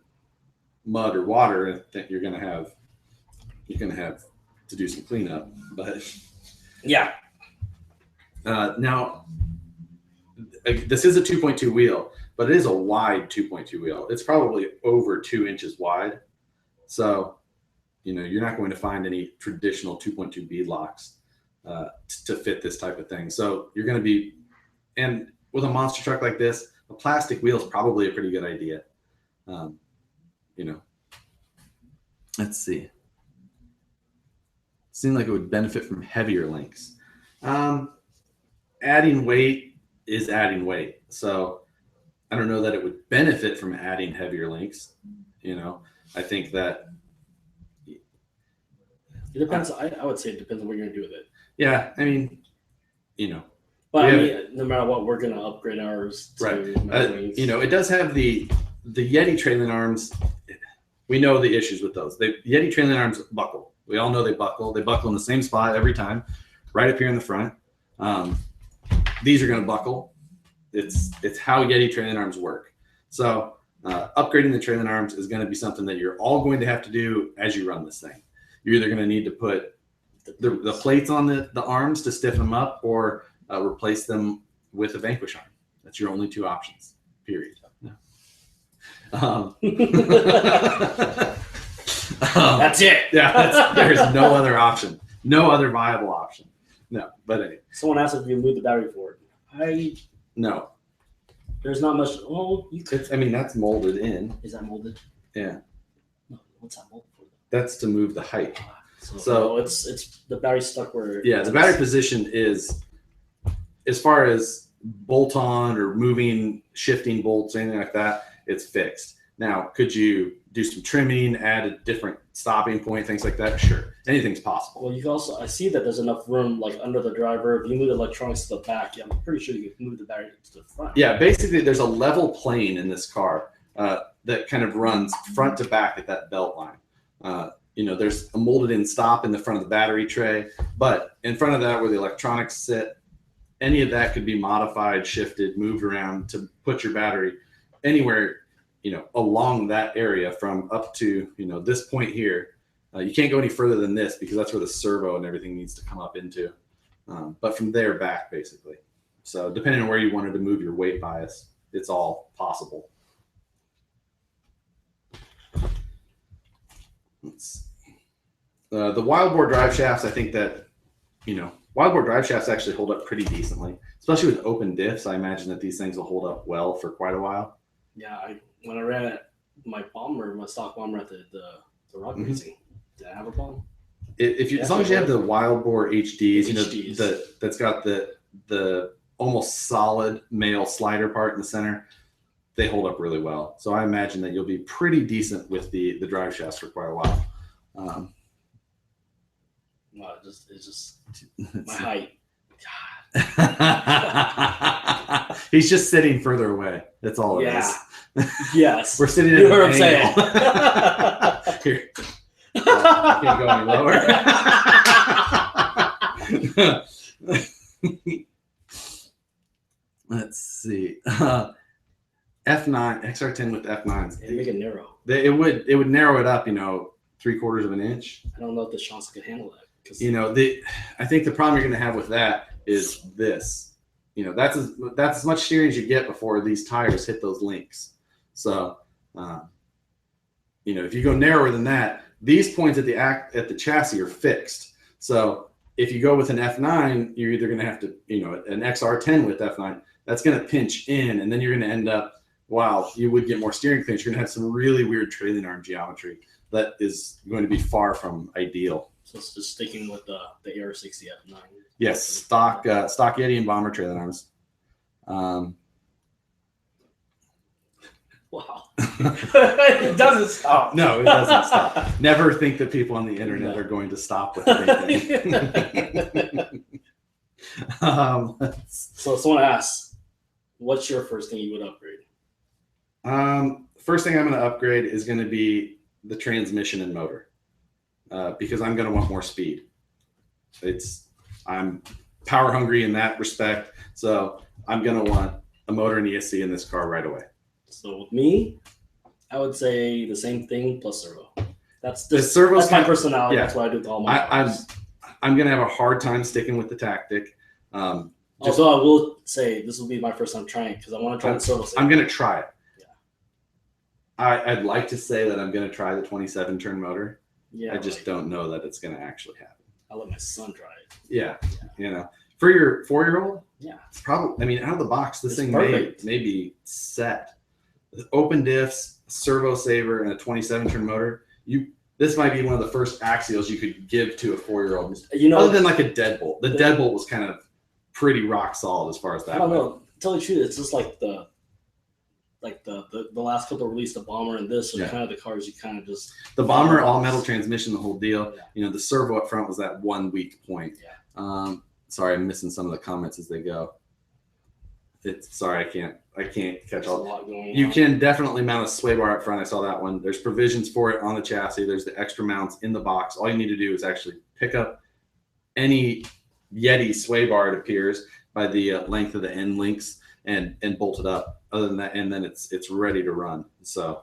mud or water, I think you're gonna have to do some cleanup. But yeah. Now, this is a 2.2 wheel, but it is a wide 2.2 wheel. It's probably over 2 inches wide. So, you know, you're not going to find any traditional 2.2 bead locks to fit this type of thing. So you're going to be, and with a monster truck like this, a plastic wheel is probably a pretty good idea. You know, let's see. Seemed like it would benefit from heavier links. Adding weight is adding weight. So I don't know that it would benefit from adding heavier links. You know, I think that it depends. I would say it depends on what you're going to do with it. Yeah. I mean, you know, but I mean, no matter what, we're going to upgrade ours to right. You know, it does have the Yeti trailing arms. We know the issues with those. The Yeti trailing arms buckle. We all know they buckle. They buckle in the same spot every time, right up here in the front. These are going to buckle. It's how Yeti trailing arms work. So upgrading the trailing arms is going to be something that you're all going to have to do as you run this thing. You're either going to need to put the plates on the arms to stiffen them up, or replace them with a Vanquish arm. That's your only two options, period. That's it. Yeah, there's no other option. No other viable option. No, but anyway. Someone asked if you moved the battery for it. No. There's not much. Oh, you could. I mean, that's molded in. Is that molded? Yeah. No, what's that molded for? That's to move the height. So it's the battery stuck where. Yeah, the battery position is, as far as bolt on or moving, shifting bolts, anything like that, it's fixed. Now, could you do some trimming, add a different stopping point, things like that? Sure, anything's possible. Well, you can also, I see that there's enough room like under the driver. If you move the electronics to the back, yeah, I'm pretty sure you can move the battery to the front. Yeah, basically, there's a level plane in this car that kind of runs front to back at that belt line. There's a molded in stop in the front of the battery tray, but in front of that where the electronics sit, any of that could be modified, shifted, moved around to put your battery anywhere, along that area from up to, this point here. You can't go any further than this because that's where the servo and everything needs to come up into. But from there back, basically. So depending on where you wanted to move your weight bias, it's all possible. The wild bore drive shafts, I think that, wild bore drive shafts actually hold up pretty decently, especially with open diffs. I imagine that these things will hold up well for quite a while. Yeah, when I ran my stock bomber at the rock racing, did I have a problem? As long as you have the wild bore HDs, that's got the almost solid male slider part in the center, they hold up really well. So I imagine that you'll be pretty decent with the drive shafts for quite a while. Wow, it's just my height. God. He's just sitting further away. That's all it is. Yes. We're sitting at an angle. Here. I can't go any lower. Let's see. F9, XR10 with F9s. They make it narrow. It would narrow it up, 3/4 of an inch. I don't know if the Chance could handle that. I think the problem you're going to have with that is this. That's as much steering as you get before these tires hit those links. So, if you go narrower than that, these points at the chassis are fixed. So if you go with an F9, you're either going to have to, an XR10 with F9, that's going to pinch in, and then you're going to end up, while you would get more steering clearance, you're going to have some really weird trailing arm geometry that is going to be far from ideal. So it's just sticking with the AR60 F9. Yes, stock Yeti and bomber trailing arms. Wow. It doesn't stop. No, it doesn't stop. Never think that people on the internet are going to stop with anything. So someone asks, what's your first thing you would upgrade? First thing I'm going to upgrade is going to be the transmission and motor, because I'm going to want more speed. I'm power hungry in that respect, so I'm going to want a motor and ESC in this car right away. So with me, I would say the same thing plus servo. That's my personality. Yeah. That's what I do with all my cars. I'm going to have a hard time sticking with the tactic. Although I will say this will be my first time trying because I want to try the servo. I'm going to try it. Yeah. I'd like to say that I'm going to try the 27-turn motor. Yeah. I just don't know that it's going to actually happen. I'll let my son try it. Yeah. For your 4-year-old, yeah, it's probably, out of the box, this thing may be set. Open diffs, servo saver, and a 27-turn motor. This might be one of the first axials you could give to a 4-year-old. Other than like a deadbolt. The deadbolt was kind of pretty rock solid as far as that. I don't know. To tell you the truth, it's just like the last couple released the bomber and this are kind of the cars you kind of just. The bomber, all metal transmission, the whole deal. Yeah. The servo up front was that one weak point. Yeah. Sorry, I'm missing some of the comments as they go. I can't catch all. You can definitely mount a sway bar up front. I saw that one. There's provisions for it on the chassis. There's the extra mounts in the box. All you need to do is actually pick up any Yeti sway bar, it appears, by the length of the end links and bolt it up. Other than that, and then it's ready to run. So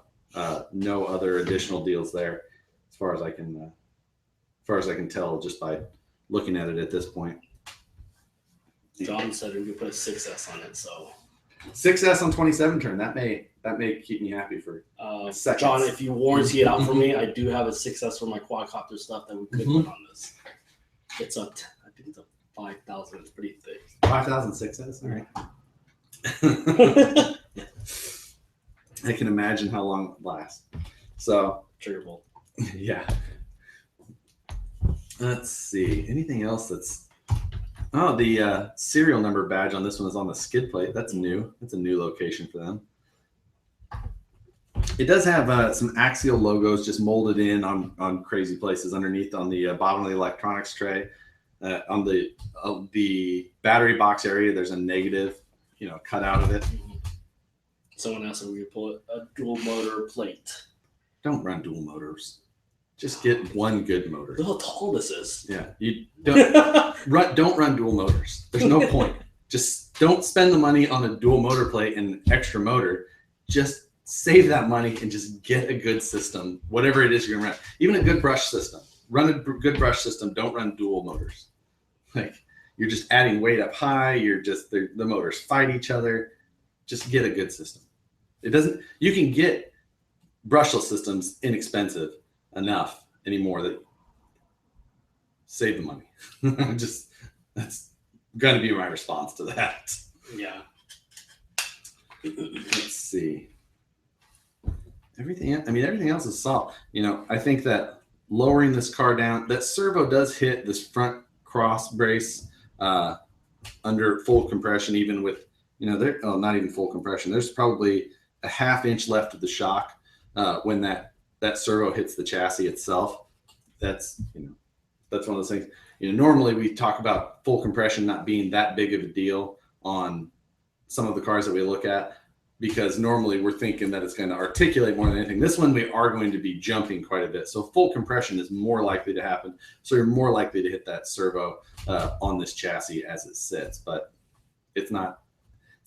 no other additional deals there, as far as I can tell just by looking at it at this point. John said we could put a 6S on it, so 6S on 27-turn. That may keep me happy for seconds. John, if you warranty it out for me, I do have a 6S for my quadcopter stuff that we could put on this. I think it's a 5,000. It's pretty thick. 5,000 6S. All right. I can imagine how long it would last. So, triggerable. Yeah. Let's see. Anything else that's... Oh, the serial number badge on this one is on the skid plate. That's new. That's a new location for them. It does have some Axial logos just molded in on crazy places underneath on the bottom of the electronics tray. On the battery box area, there's a negative, cut out of it. Someone asked if we could pull a dual motor plate. Don't run dual motors. Just get one good motor. Look how tall this is. Yeah, you don't run dual motors. There's no point. Just don't spend the money on a dual motor plate and an extra motor. Just save that money and just get a good system, whatever it is you're gonna run. Even a good brush system. Run a good brush system. Don't run dual motors. Like, you're just adding weight up high. You're just the motors fight each other. Just get a good system. You can get brushless systems inexpensive enough anymore that save the money. That's going to be my response to that. Yeah. Let's see. Everything else is solid. I think that lowering this car down, that servo does hit this front cross brace under full compression, even with, not even full compression. There's probably a ½ inch left of the shock when that servo hits the chassis itself. That's one of those things. Normally we talk about full compression not being that big of a deal on some of the cars that we look at, because normally we're thinking that it's going to articulate more than anything. This one, we are going to be jumping quite a bit. So full compression is more likely to happen. So you're more likely to hit that servo on this chassis as it sits, but it's not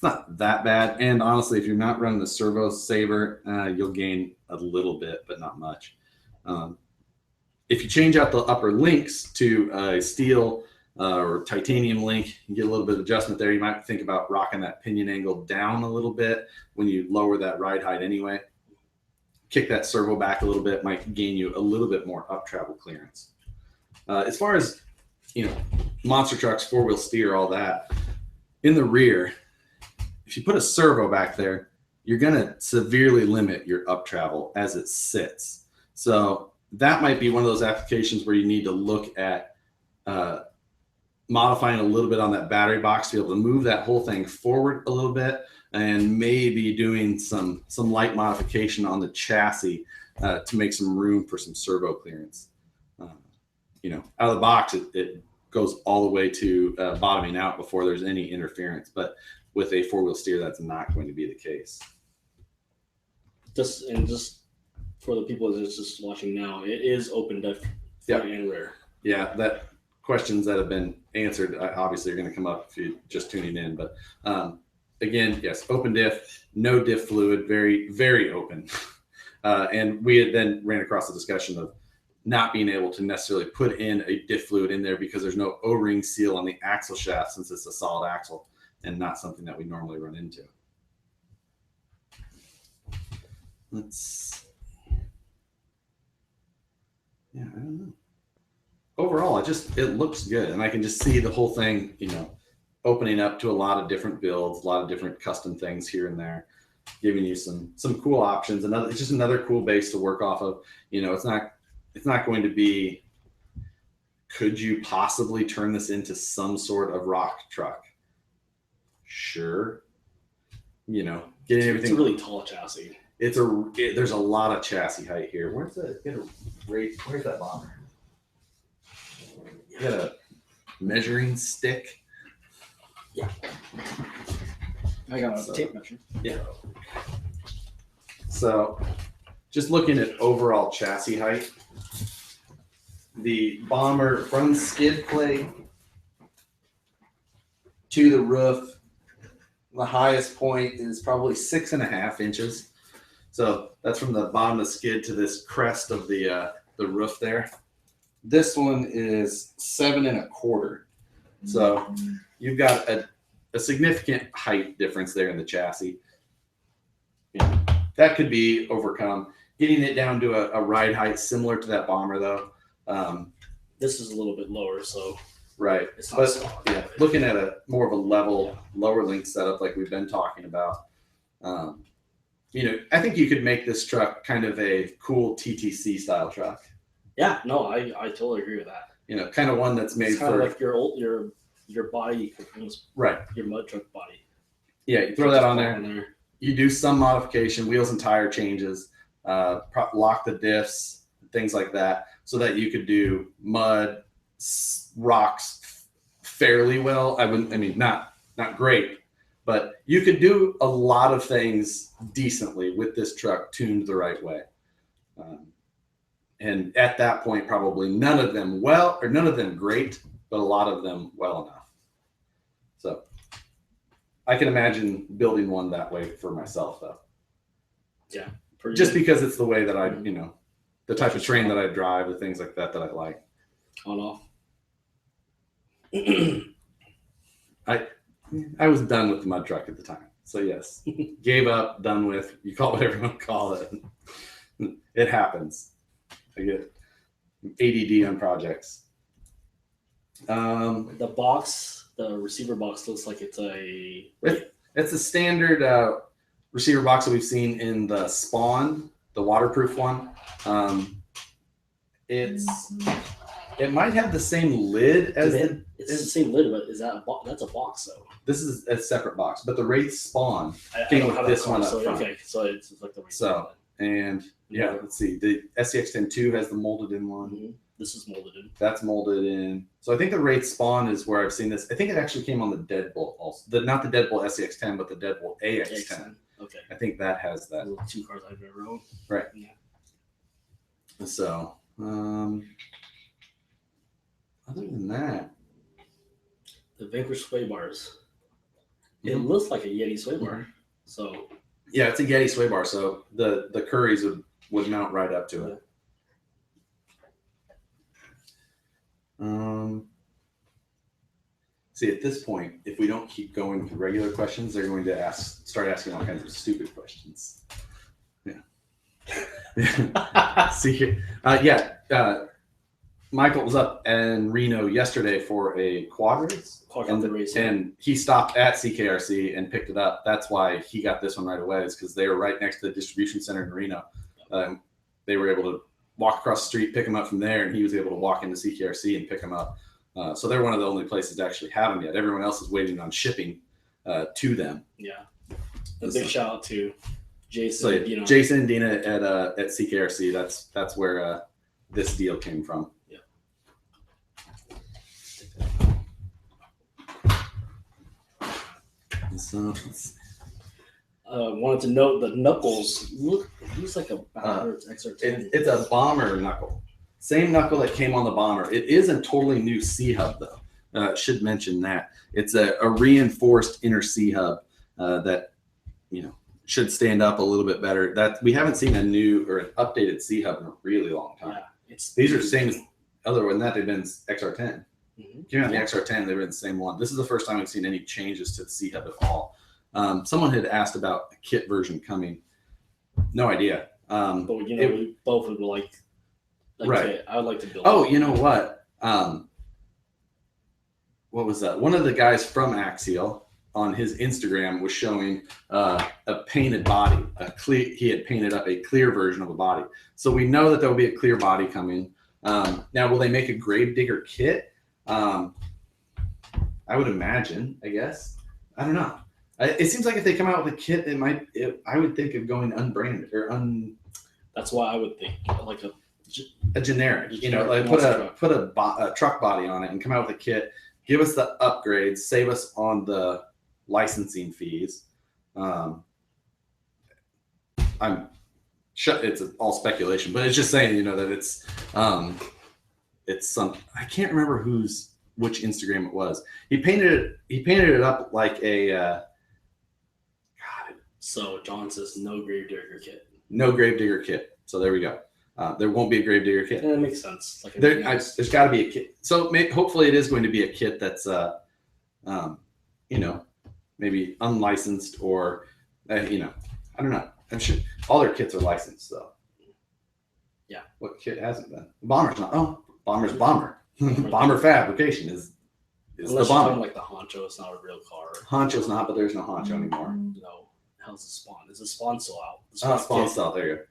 that bad. And honestly, if you're not running the servo saver, you'll gain a little bit, but not much. If you change out the upper links to a steel or titanium link, you get a little bit of adjustment there. You might think about rocking that pinion angle down a little bit when you lower that ride height anyway. Kick that servo back a little bit, might gain you a little bit more up travel clearance. As far as, monster trucks, four-wheel steer, all that, in the rear, if you put a servo back there, you're going to severely limit your up travel as it sits. So that might be one of those applications where you need to look at modifying a little bit on that battery box to be able to move that whole thing forward a little bit, and maybe doing some light modification on the chassis to make some room for some servo clearance. Out of the box, it goes all the way to bottoming out before there's any interference. But with a four-wheel steer, that's not going to be the case. Just for the people that's just watching now, it is open diff front and rear. Yeah, that questions that have been answered obviously are going to come up if you're just tuning in. But again, yes, open diff, no diff fluid, very, very open. And we had then ran across the discussion of not being able to necessarily put in a diff fluid in there because there's no O-ring seal on the axle shaft, since it's a solid axle and not something that we normally run into. I don't know. Overall, it looks good, and I can just see the whole thing, opening up to a lot of different builds, a lot of different custom things here and there, giving you some cool options. It's just another cool base to work off of. It's not going to be, could you possibly turn this into some sort of rock truck? Sure. Getting everything. It's a really tall chassis. There's a lot of chassis height here. Where's that bomber? You got a measuring stick? Yeah. I got a tape measure. Yeah. So just looking at overall chassis height, the bomber from skid plate to the roof, the highest point is probably 6.5 inches. So that's from the bottom of the skid to this crest of the roof there. This one is 7.25. So you've got a significant height difference there in the chassis. That could be overcome. Getting it down to a ride height similar to that bomber, though. This is a little bit lower, so Right. It's not solid. Yeah, looking at a more of a level, lower link setup like we've been talking about, I think you could make this truck kind of a cool TTC style truck. Yeah, no, I totally agree with that. Kind of one that's made it's for like your body, right. Your mud truck body. Yeah, you throw that on there. You do some modification, wheels and tire changes, lock the diffs, things like that, so that you could do mud, rocks fairly well. Not great, but you could do a lot of things decently with this truck tuned the right way. And at that point, probably none of them great, but a lot of them well enough. So I can imagine building one that way for myself, though. Yeah. Just because it's the way that I, the type of train that I drive, the things like that I like. On off. I was done with the mud truck at the time. So yes, gave up, done with, you call it whatever you want to call it. It happens. I get ADD on projects. The box, the receiver box looks like it's a standard receiver box that we've seen in the Spawn, the waterproof one. It might have the same lid as it's the same lid, but is that a box? That's a box though. This is a separate box, but the Wraith Spawn came with this one up front. Okay, so it's like the so and yeah, let's see. The SCX-10-2 has the molded in one. Mm-hmm. This is molded in. That's molded in. So I think the Wraith Spawn is where I've seen this. I think it actually came on the Deadbolt also. Not the Deadbolt SCX-10, but the Deadbolt AX-10. Okay. I think that has that. Those are 2 cars I've ever owned. Right. Yeah. So, other than that, the Vanquish sway bars. It looks like a Yeti sway bar. So. Yeah, it's a Yeti sway bar. So the Currys would mount right up to it. See, at this point, if we don't keep going with regular questions, they're going to start asking all kinds of stupid questions. Yeah. See here. Michael was up in Reno yesterday for a quad race. And he stopped at CKRC and picked it up. That's why he got this one right away, is because they were right next to the distribution center in Reno. They were able to walk across the street, pick him up from there, and he was able to walk into CKRC and pick him up. So they're one of the only places to actually have them yet. Everyone else is waiting on shipping to them. Yeah. A big shout out to Jason. So, Jason and Dina at CKRC. That's where this deal came from. Yeah. So wanted to note the knuckles looks like a XR10. It's a bomber knuckle. Same knuckle that came on the bomber. It is a totally new C-hub though. Should mention that. It's a reinforced inner C-hub that should stand up a little bit better. That we haven't seen a new or an updated C-hub in a really long time. Yeah, these are the same as other than that they've been XR10. Came out the XR10, they were in the same one. This is the first time we've seen any changes to the C-hub at all. Someone had asked about a kit version coming. No idea. But we both would like right. I would like to build. Oh, you know what? What was that? One of the guys from Axial on his Instagram was showing a painted body. He had painted up a clear version of a body. So we know that there will be a clear body coming. Now, will they make a Gravedigger kit? I would imagine, I guess. I don't know. It seems like if they come out with a kit, I would think of going unbranded or That's why I would think like a generic. Like put a truck body on it and come out with a kit. Give us the upgrades. Save us on the licensing fees. It's all speculation, but it's just saying that it's some. I can't remember which Instagram it was. He painted it up like a. So John says no Gravedigger kit. No Gravedigger kit. So there we go. There won't be a Gravedigger kit. Yeah, that makes sense. There's got to be a kit. So hopefully it is going to be a kit that's, maybe unlicensed or, I don't know. I'm sure all their kits are licensed though. Yeah. What kit hasn't been? Bomber's not. Oh, Bomber's Bomber. Bomber fabrication is is Unless the you're bomb. talking like the Honcho, it's not a real car. Honcho's not, but there's no Honcho anymore. No. How's the Spawn? Is the Spawn still out? The Spawn's still out. There you go.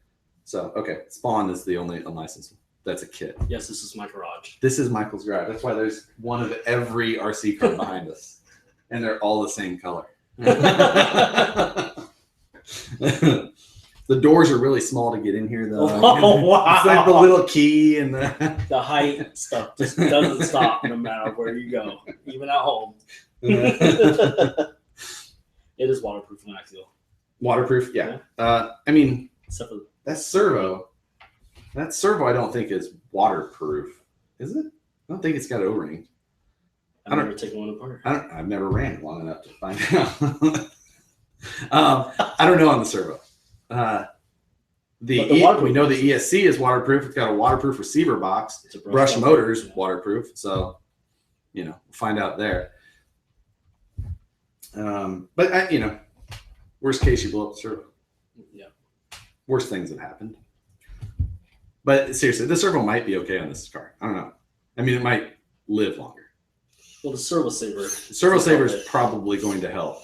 So, okay. Spawn is the only unlicensed one. That's a kit. Yes, this is my garage. This is Michael's garage. That's why there's one of every RC car behind us. And they're all the same color. The doors are really small to get in here, though. Oh, wow. It's like the little key and the height stuff just doesn't stop no matter where you go, even at home. It is waterproof and axial. Waterproof, yeah. I mean, except for that servo. That servo, I don't think is waterproof, is it? I don't think it's got O-ring. I've never taken one apart. I've never ran it long enough to find out. I don't know on the servo. We know the ESC is waterproof. It's got a waterproof receiver box. It's a brush motor's waterproof, so we'll find out there. But worst case, you blow up the servo. Yeah. Worst things have happened. But seriously, the servo might be okay on this car. I don't know. I mean, it might live longer. Well, the servo saver. The servo saver is probably going to help.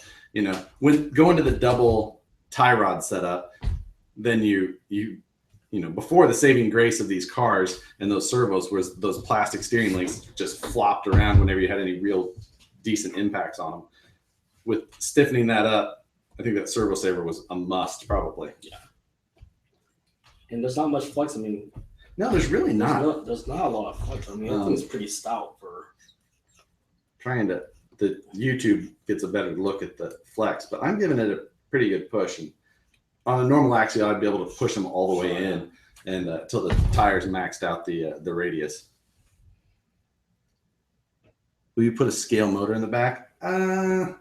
When going to the double tie rod setup, then you before the saving grace of these cars and those servos was those plastic steering links just flopped around whenever you had any real decent impacts on them. With stiffening that up, I think that servo saver was a must, probably. Yeah. And there's not much flex. I mean, no, there's really not. There's not a lot of flex. I mean, everything's pretty stout for. The YouTube gets a better look at the flex, but I'm giving it a pretty good push. And on a normal axial, I'd be able to push them all the way in and until the tires maxed out the radius. Will you put a scale motor in the back? The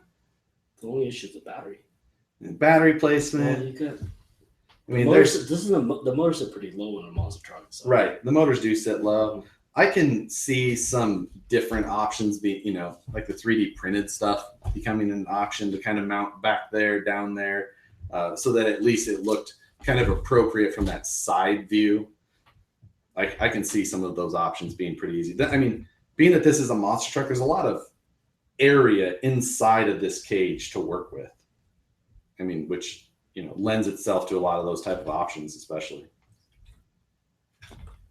only issue is the battery. Battery placement. Well, you could. I mean, the motors are pretty low in a monster truck. So. Right, the motors do sit low. I can see some different options be, like the 3D printed stuff becoming an option to kind of mount back there, down there, so that at least it looked kind of appropriate from that side view. I can see some of those options being pretty easy. I mean, being that this is a monster truck, there's a lot of area inside of this cage to work with. I mean, which, lends itself to a lot of those type of options, especially.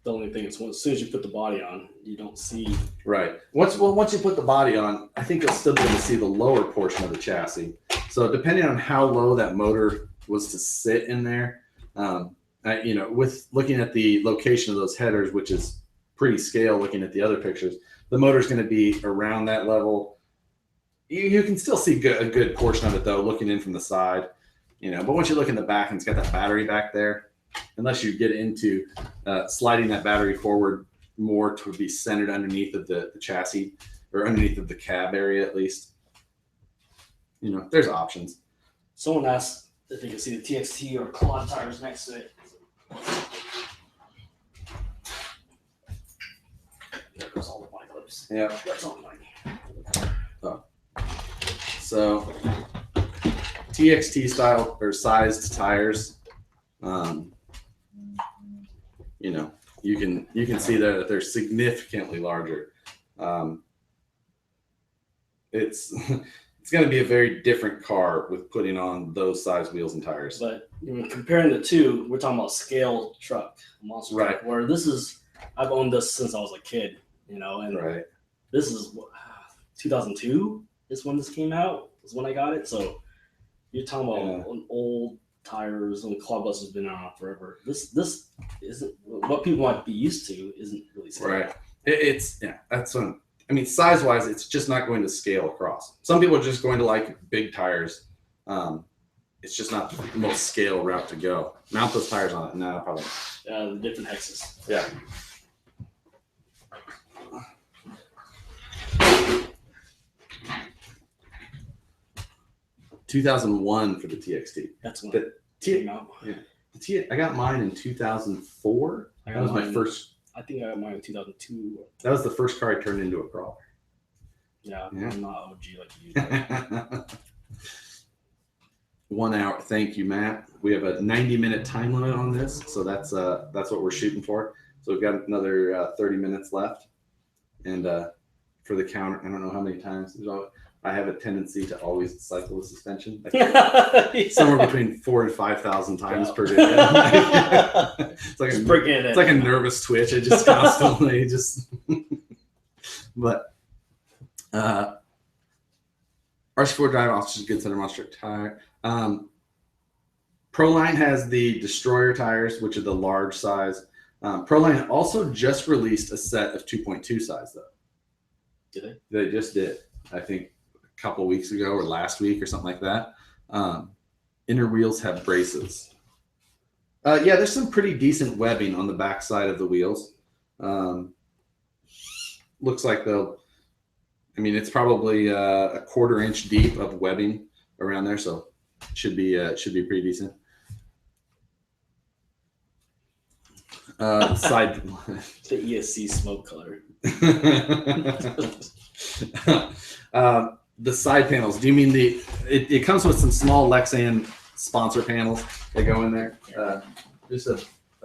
The only thing is, as soon as you put the body on, you don't see. Right. Once you put the body on, I think you'll still be able to see the lower portion of the chassis. So depending on how low that motor was to sit in there, with looking at the location of those headers, which is pretty scale, looking at the other pictures, the motor's going to be around that level. You can still see a good portion of it though, looking in from the side. But once you look in the back and it's got that battery back there, unless you get into sliding that battery forward more to be centered underneath of the chassis or underneath of the cab area at least, there's options. Someone asked if they could see the TXT or quad tires next to it. There goes all the mic clips. Yeah. That's all mine. Oh. So TXT style or sized tires, you can see that they're significantly larger. It's going to be a very different car with putting on those size wheels and tires. But comparing the two, we're talking about scale truck, monster right. truck, where I've owned this since I was a kid, and right. This is 2002 is when this came out, is when I got it. So you're talking about an old tires and club bus has been around forever. This isn't what people might be used to. Isn't really scale. Right. That's what size wise, it's just not going to scale across. Some people are just going to like big tires. It's just not the most scale route to go. Mount those tires on it. No, probably. The different hexes. Yeah. $2001 for the TXT. That's when it came out. Yeah. I got mine in 2004. That was my first. I think I got mine in 2002. That was the first car I turned into a crawler. Yeah. I'm not OG like you. 1 hour. Thank you, Matt. We have a 90-minute time limit on this, so that's what we're shooting for. So we've got another 30 minutes left, and for the counter. I don't know how many times. I have a tendency to always cycle the suspension. Somewhere between 4,000 and 5,000 times per day. It's like a nervous twitch. I just constantly but RC4 drive offers a good center monster tire. Proline has the Destroyer tires, which are the large size. Proline also just released a set of 2.2 size, though. Did they? They just did. I think a couple weeks ago or last week or something like that. Inner wheels have braces. Yeah, there's some pretty decent webbing on the back side of the wheels. Looks like it's probably a 1/4 inch deep of webbing around there, so should be pretty decent. Side the ESC smoke color. The side panels. Do you mean it comes with some small Lexan sponsor panels that go in there? Just a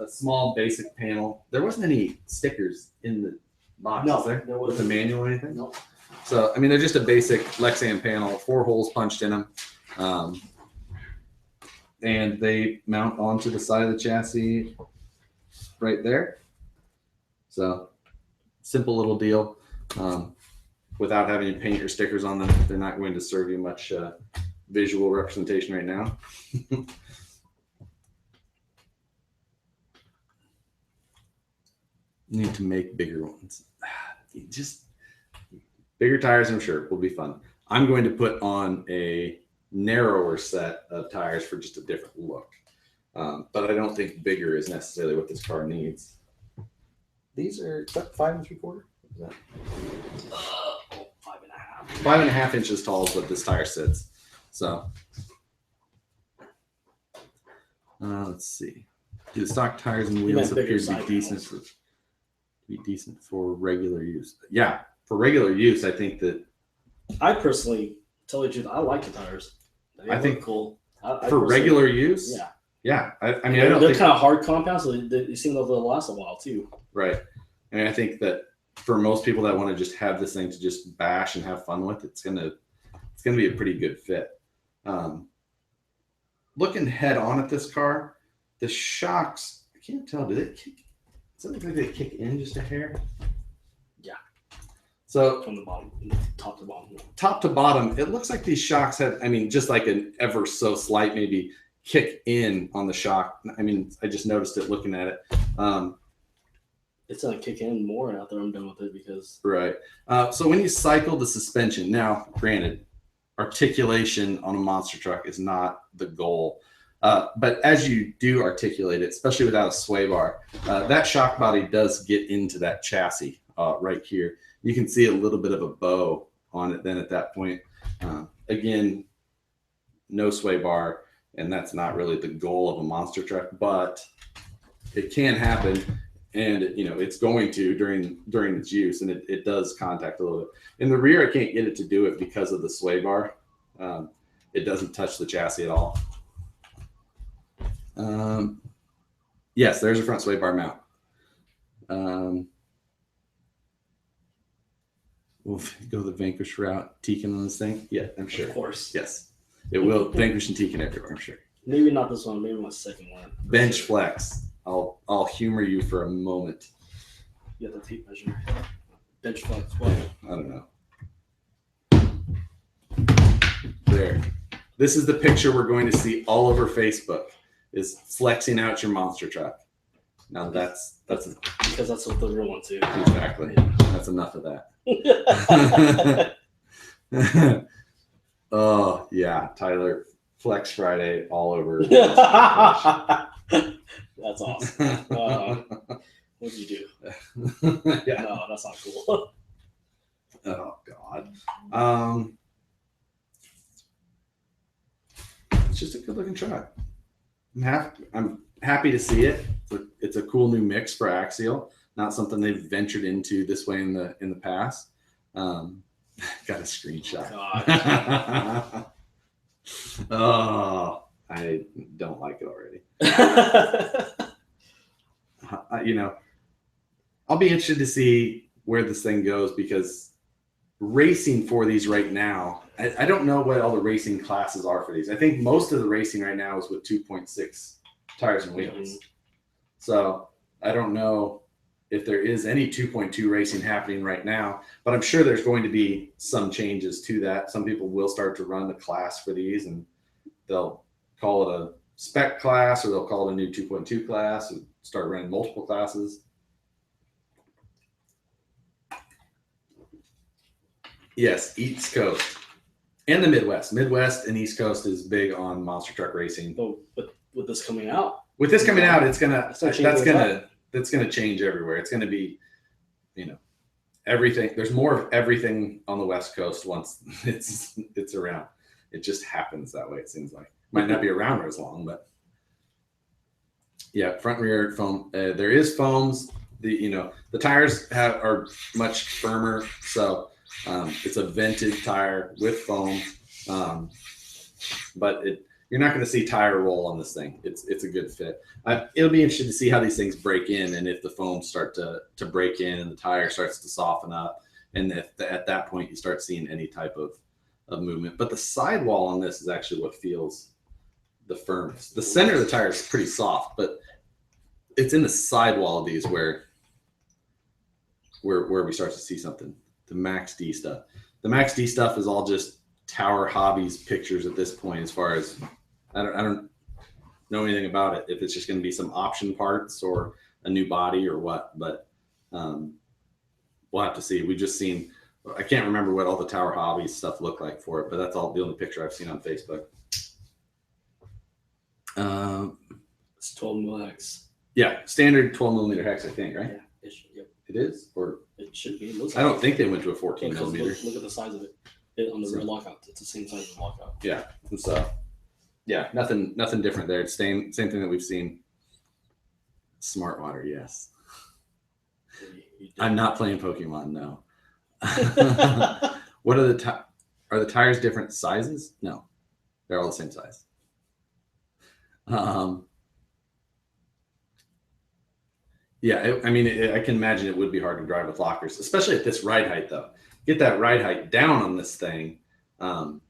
small basic panel. There wasn't any stickers in the box, no, was there? With the manual or anything? No. So they're just a basic Lexan panel, 4 holes punched in them. And they mount onto the side of the chassis right there. So simple little deal. Without having to paint or stickers on them, they're not going to serve you much visual representation right now. Need to make bigger ones. Just bigger tires, I'm sure, will be fun. I'm going to put on a narrower set of tires for just a different look. But I don't think bigger is necessarily what this car needs. These are 5 3/4? Is that? 5.5. 5.5 inches tall is what this tire sits. So let's see. The stock tires and wheels appear to be decent for regular use. Yeah, for regular use, I think that. I personally, tell you the truth, I like the tires. I think cool. For regular use. Yeah. Yeah, I don't they're think kind of hard compounds, so they seem like they'll last a while too. Right, and I think that for most people that want to just have this thing to just bash and have fun with, it's gonna be a pretty good fit. Looking head on at this car, the shocks, I can't tell. Do they kick? Does it look like they kick in just a hair? Yeah. So from the bottom, top to bottom. Top to bottom, it looks like these shocks have. Just like an ever so slight maybe kick in on the shock. I just noticed it looking at it. It's gonna kick in more after I'm done with it because. Right. So when you cycle the suspension, now granted, articulation on a monster truck is not the goal. But as you do articulate it, especially without a sway bar, that shock body does get into that chassis right here. You can see a little bit of a bow on it then at that point. Again, no sway bar, and that's not really the goal of a monster truck, but it can happen, and it's going to during its use, and it does contact a little bit. In the rear, I can't get it to do it because of the sway bar. It doesn't touch the chassis at all. Yes, there's a front sway bar mount. We'll go the Vanquish route, Tekin on this thing. Yeah, I'm sure. Of course. Yes, it will Vanquish and Tekin everywhere, I'm sure. Maybe not this one. Maybe my second one. Bench flex. I'll humor you for a moment. You have the tape measure. Bench flex. What? I don't know. There. This is the picture we're going to see all over Facebook. Is flexing out your monster truck. Now that's because that's what the real ones do. Exactly. That's enough of that. Oh yeah, Tyler, Flex Friday all over. That's awesome. What'd you do? Yeah. No, that's not cool. Oh God. It's just a good looking truck. I'm happy to see it. It's a cool new mix for Axial. Not something they've ventured into this way in the past. Got a screenshot. Oh, I don't like it already. I'll be interested to see where this thing goes because racing for these right now, I don't know what all the racing classes are for these. I think most of the racing right now is with 2.6 tires and wheels. So I don't know if there is any 2.2 racing happening right now, but I'm sure there's going to be some changes to that. Some people will start to run the class for these, and they'll call it a spec class, or they'll call it a new 2.2 class and start running multiple classes. Yes, East Coast and the Midwest. Midwest and East Coast is big on monster truck racing. So with this coming out, it's gonna change everywhere. It's gonna be, everything. There's more of everything on the West Coast once it's around. It just happens that way. It seems like might not be around as long, but yeah, front and rear foam. There is foams. The tires are much firmer, so it's a vented tire with foam, but you're not going to see tire roll on this thing. It's a good fit. It'll be interesting to see how these things break in, and if the foams start to break in and the tire starts to soften up, and if at that point you start seeing any type of movement. But the sidewall on this is actually what feels the firmest. The center of the tire is pretty soft, but it's in the sidewall of these where we start to see something. The Max D stuff. The Max D stuff is all just Tower Hobbies pictures at this point. As far as I don't know anything about it. If it's just going to be some option parts or a new body or what, but we'll have to see. We've just seen. I can't remember what all the Tower Hobbies stuff looked like for it, but that's all the only picture I've seen on Facebook. It's 12 mil hex. Yeah, standard 12 millimeter hex, I think, right? Yeah, yep. It is, or it should be. I don't think they went to a 14 millimeter. Look at the size of it on the rear lockout. It's the same size as the lockout. Yeah, and so yeah, nothing different there. It's same thing that we've seen. Smart water, yes. I'm not playing Pokemon, no. What are are the tires different sizes? No, they're all the same size. Yeah, I can imagine it would be hard to drive with lockers, especially at this ride height, though. Get that ride height down on this thing, and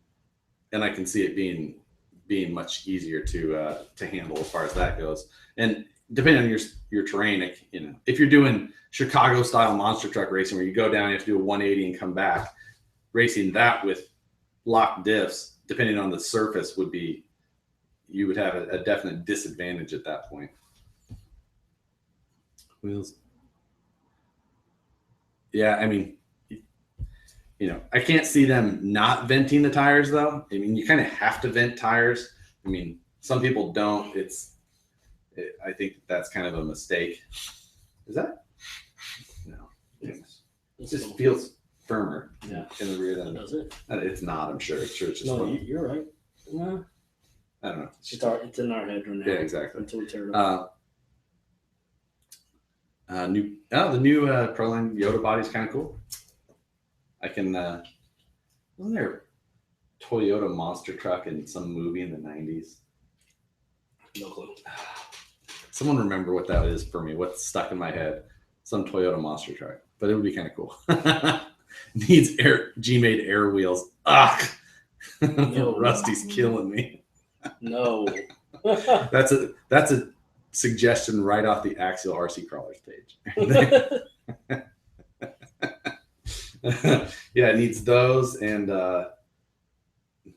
I can see it being much easier to handle as far as that goes. And depending on your terrain, if you're doing Chicago style monster truck racing where you go down, you have to do a 180 and come back, racing that with locked diffs, depending on the surface, you would have a definite disadvantage at that point. Wheels. Yeah, I can't see them not venting the tires, though. You kind of have to vent tires. Some people don't. I think that's kind of a mistake. Is that? No. It just feels firmer in the rear than does it. It's not. I'm sure. It's just. No, you're right. No. I don't know. It's in our head right now. Yeah, exactly. Until we tear it up. The new Proline Yoda body is kind of cool. I can. Wasn't there a Toyota monster truck in some movie in the 90s? No clue. Someone remember what that is for me. What's stuck in my head? Some Toyota monster truck, but it would be kind of cool. Needs G-made air wheels. Ugh. No. Rusty's killing me. No. That's a suggestion right off the Axial RC Crawlers page. Yeah, it needs those and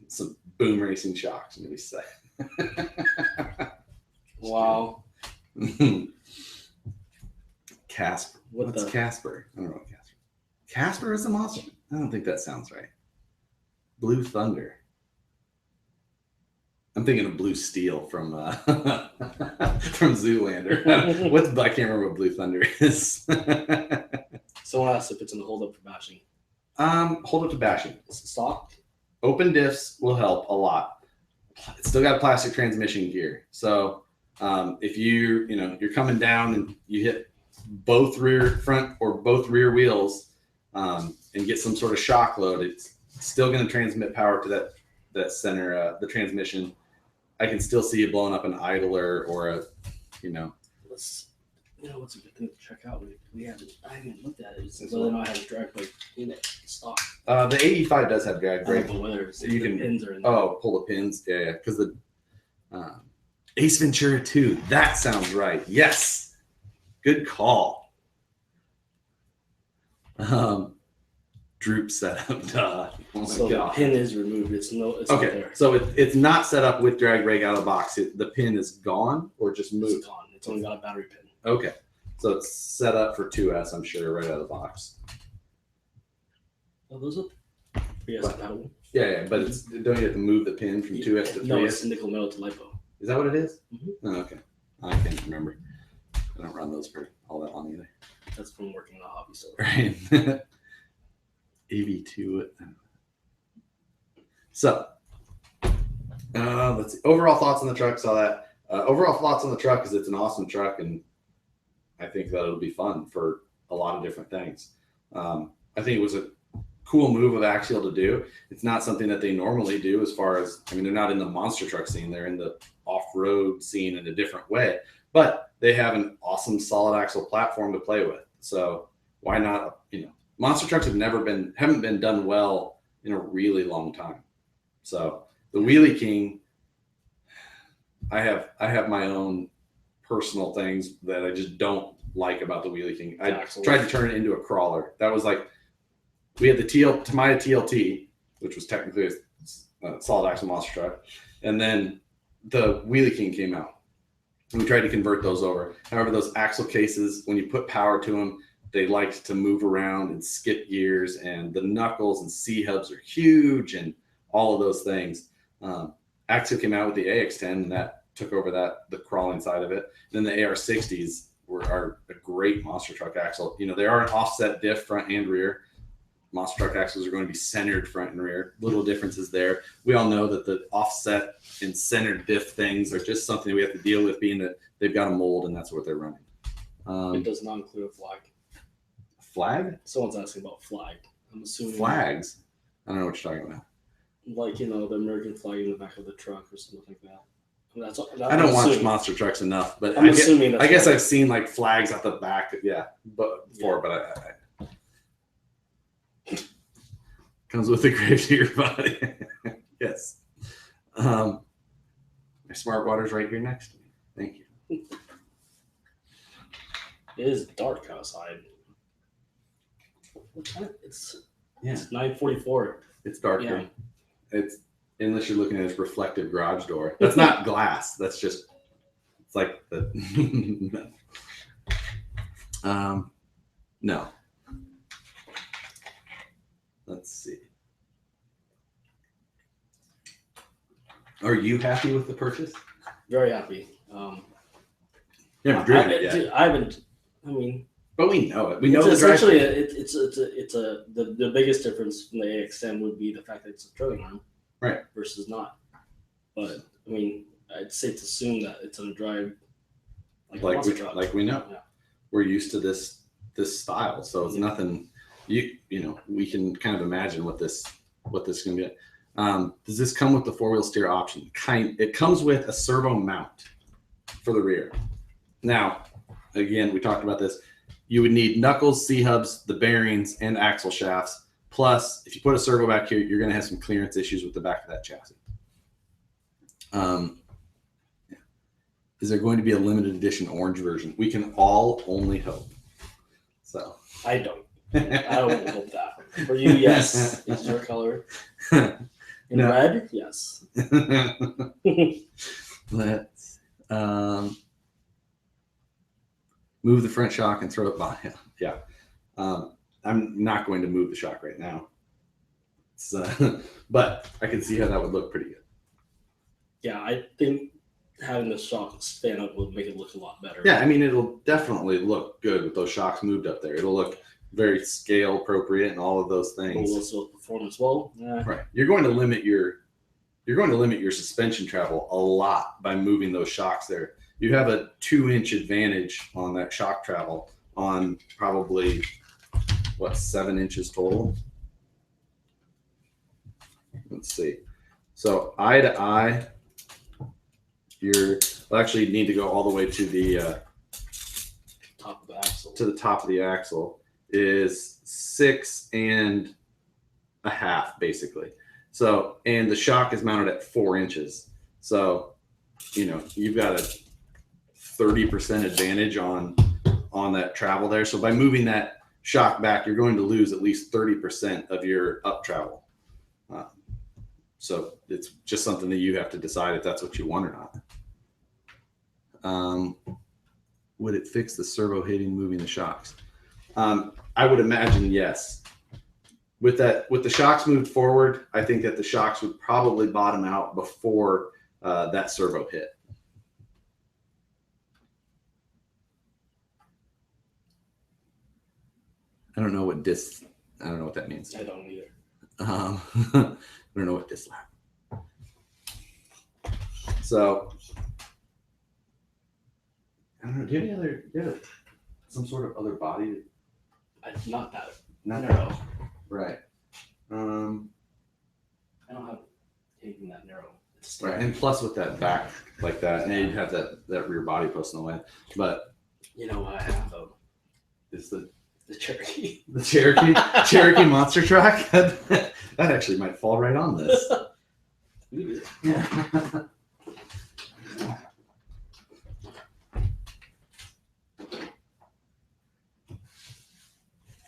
some boom racing shocks. Let me say. Wow. Casper. What's Casper? I don't know what Casper. Casper is a monster. I don't think that sounds right. Blue Thunder. I'm thinking of Blue Steel from Zoolander. I can't remember what Blue Thunder is. Someone asked if it's in the hold up for bashing. Hold up to bashing. Stock. Open diffs will help a lot. It's still got plastic transmission gear, so if you're coming down and you hit both front or both rear wheels and get some sort of shock load, it's still going to transmit power to that center, the transmission. I can still see it blowing up an idler or what's a good thing to check out? I haven't looked at it. Whether or not it has drag brake in it stock. The 85 does have drag brake. Whether So you can pins are in there. pull the pins. Yeah, because the Ace Ventura 2. That sounds right. Yes, good call. Droop setup. Duh. Oh so the pin is removed. It's okay. Not there. So it's not set up with drag brake out of the box. The pin is gone or just moved. It's gone. It's only got a battery pin. Okay, so it's set up for 2S, I'm sure, right out of the box. Oh, those are 3S compatible. Yeah, but don't you have to move the pin from 2S to 3S? No, it's nickel metal to LiPo. Is that what it is? Mm-hmm. Oh, okay. I can't remember. I don't run those for all that long either. That's from working in a hobby store. Right. AV2. So, let's see. Overall thoughts on the truck. Saw that. Overall thoughts on the truck is it's an awesome truck, and I think that it'll be fun for a lot of different things. I think it was a cool move of Axial to do. It's not something that they normally do as far as, they're not in the monster truck scene. They're in the off-road scene in a different way, but they have an awesome solid axle platform to play with. So why not, monster trucks haven't been done well in a really long time. So the Wheelie King, I have my own personal things that I just don't like about the Wheelie King. I tried to turn it into a crawler. That was like, we had the Tamiya TLT, which was technically a solid axle monster truck, and then the Wheelie King came out. And we tried to convert those over. However, those axle cases, when you put power to them, they liked to move around and skip gears, and the knuckles and C-hubs are huge and all of those things. Axial came out with the AX10, and that took over the crawling side of it. And then the AR60s are a great monster truck axle. They are an offset diff front and rear. Monster truck axles are going to be centered front and rear. Little differences there. We all know that the offset and centered diff things are just something we have to deal with, being that they've got a mold and that's what they're running. It does not include a flag. Flag? Someone's asking about flag. I'm assuming flags. I don't know what you're talking about. Like, the American flag in the back of the truck or something like that. I don't watch monster trucks enough, but I'm assuming I guess I've seen like flags at the back. Yeah, but I comes with the grave to your body. Yes. My smart water's right here next to me. Thank you. It is dark outside. What time? It's 9:44. It's dark here. It's unless you're looking at his reflective garage door. That's not glass. That's just, it's like the no. Let's see. Are you happy with the purchase? Very happy. You haven't driven it yet. I haven't. But we know it. We know it's essentially the biggest difference from the AX10 would be the fact that it's a trailing arm, right, versus not. But I'd safe to assume that it's going to drive like we know. Yeah. We're used to this style, so it's nothing. We can kind of imagine what this is going to be. Does this come with the 4-wheel steer option? It comes with a servo mount for the rear. Now, again, we talked about this. You would need knuckles, C-hubs, the bearings, and axle shafts. Plus, if you put a servo back here, you're going to have some clearance issues with the back of that chassis. Is there going to be a limited edition orange version? We can all only hope. So I don't. I won't hope that. For you, yes. It's your color. In red, yes. Let's move the front shock and throw it by him. Yeah. I'm not going to move the shock right now. But I can see how that would look pretty good. Yeah, I think having the shock stand up will make it look a lot better. Yeah, it'll definitely look good with those shocks moved up there. It'll look very scale appropriate and all of those things. Will also perform as well. Yeah. Right. You're going to limit your suspension travel a lot by moving those shocks there. You have a 2-inch advantage on that shock travel on probably 7 inches total. Let's see. So eye to eye, you'll actually need to go all the way to the top of the axle. To the top of the axle is 6.5 basically. So, and the shock is mounted at 4 inches. So, you've got a 30% advantage on that travel there. So by moving that shock back, you're going to lose at least 30% of your up travel. So it's just something that you have to decide if that's what you want or not. Would it fix the servo hitting, moving the shocks? I would imagine yes. With the shocks moved forward, I think that the shocks would probably bottom out before that servo hit. I don't know what that means. I don't either. I don't know what dislap. So I don't know. Do you have some sort of other body? Not that. Not narrow. That. Right. I don't have anything that narrow. Right. And plus with that back like that, and you'd have that rear body post in the way. But what I have though is the Cherokee. The Cherokee monster truck? That actually might fall right on this. Yeah.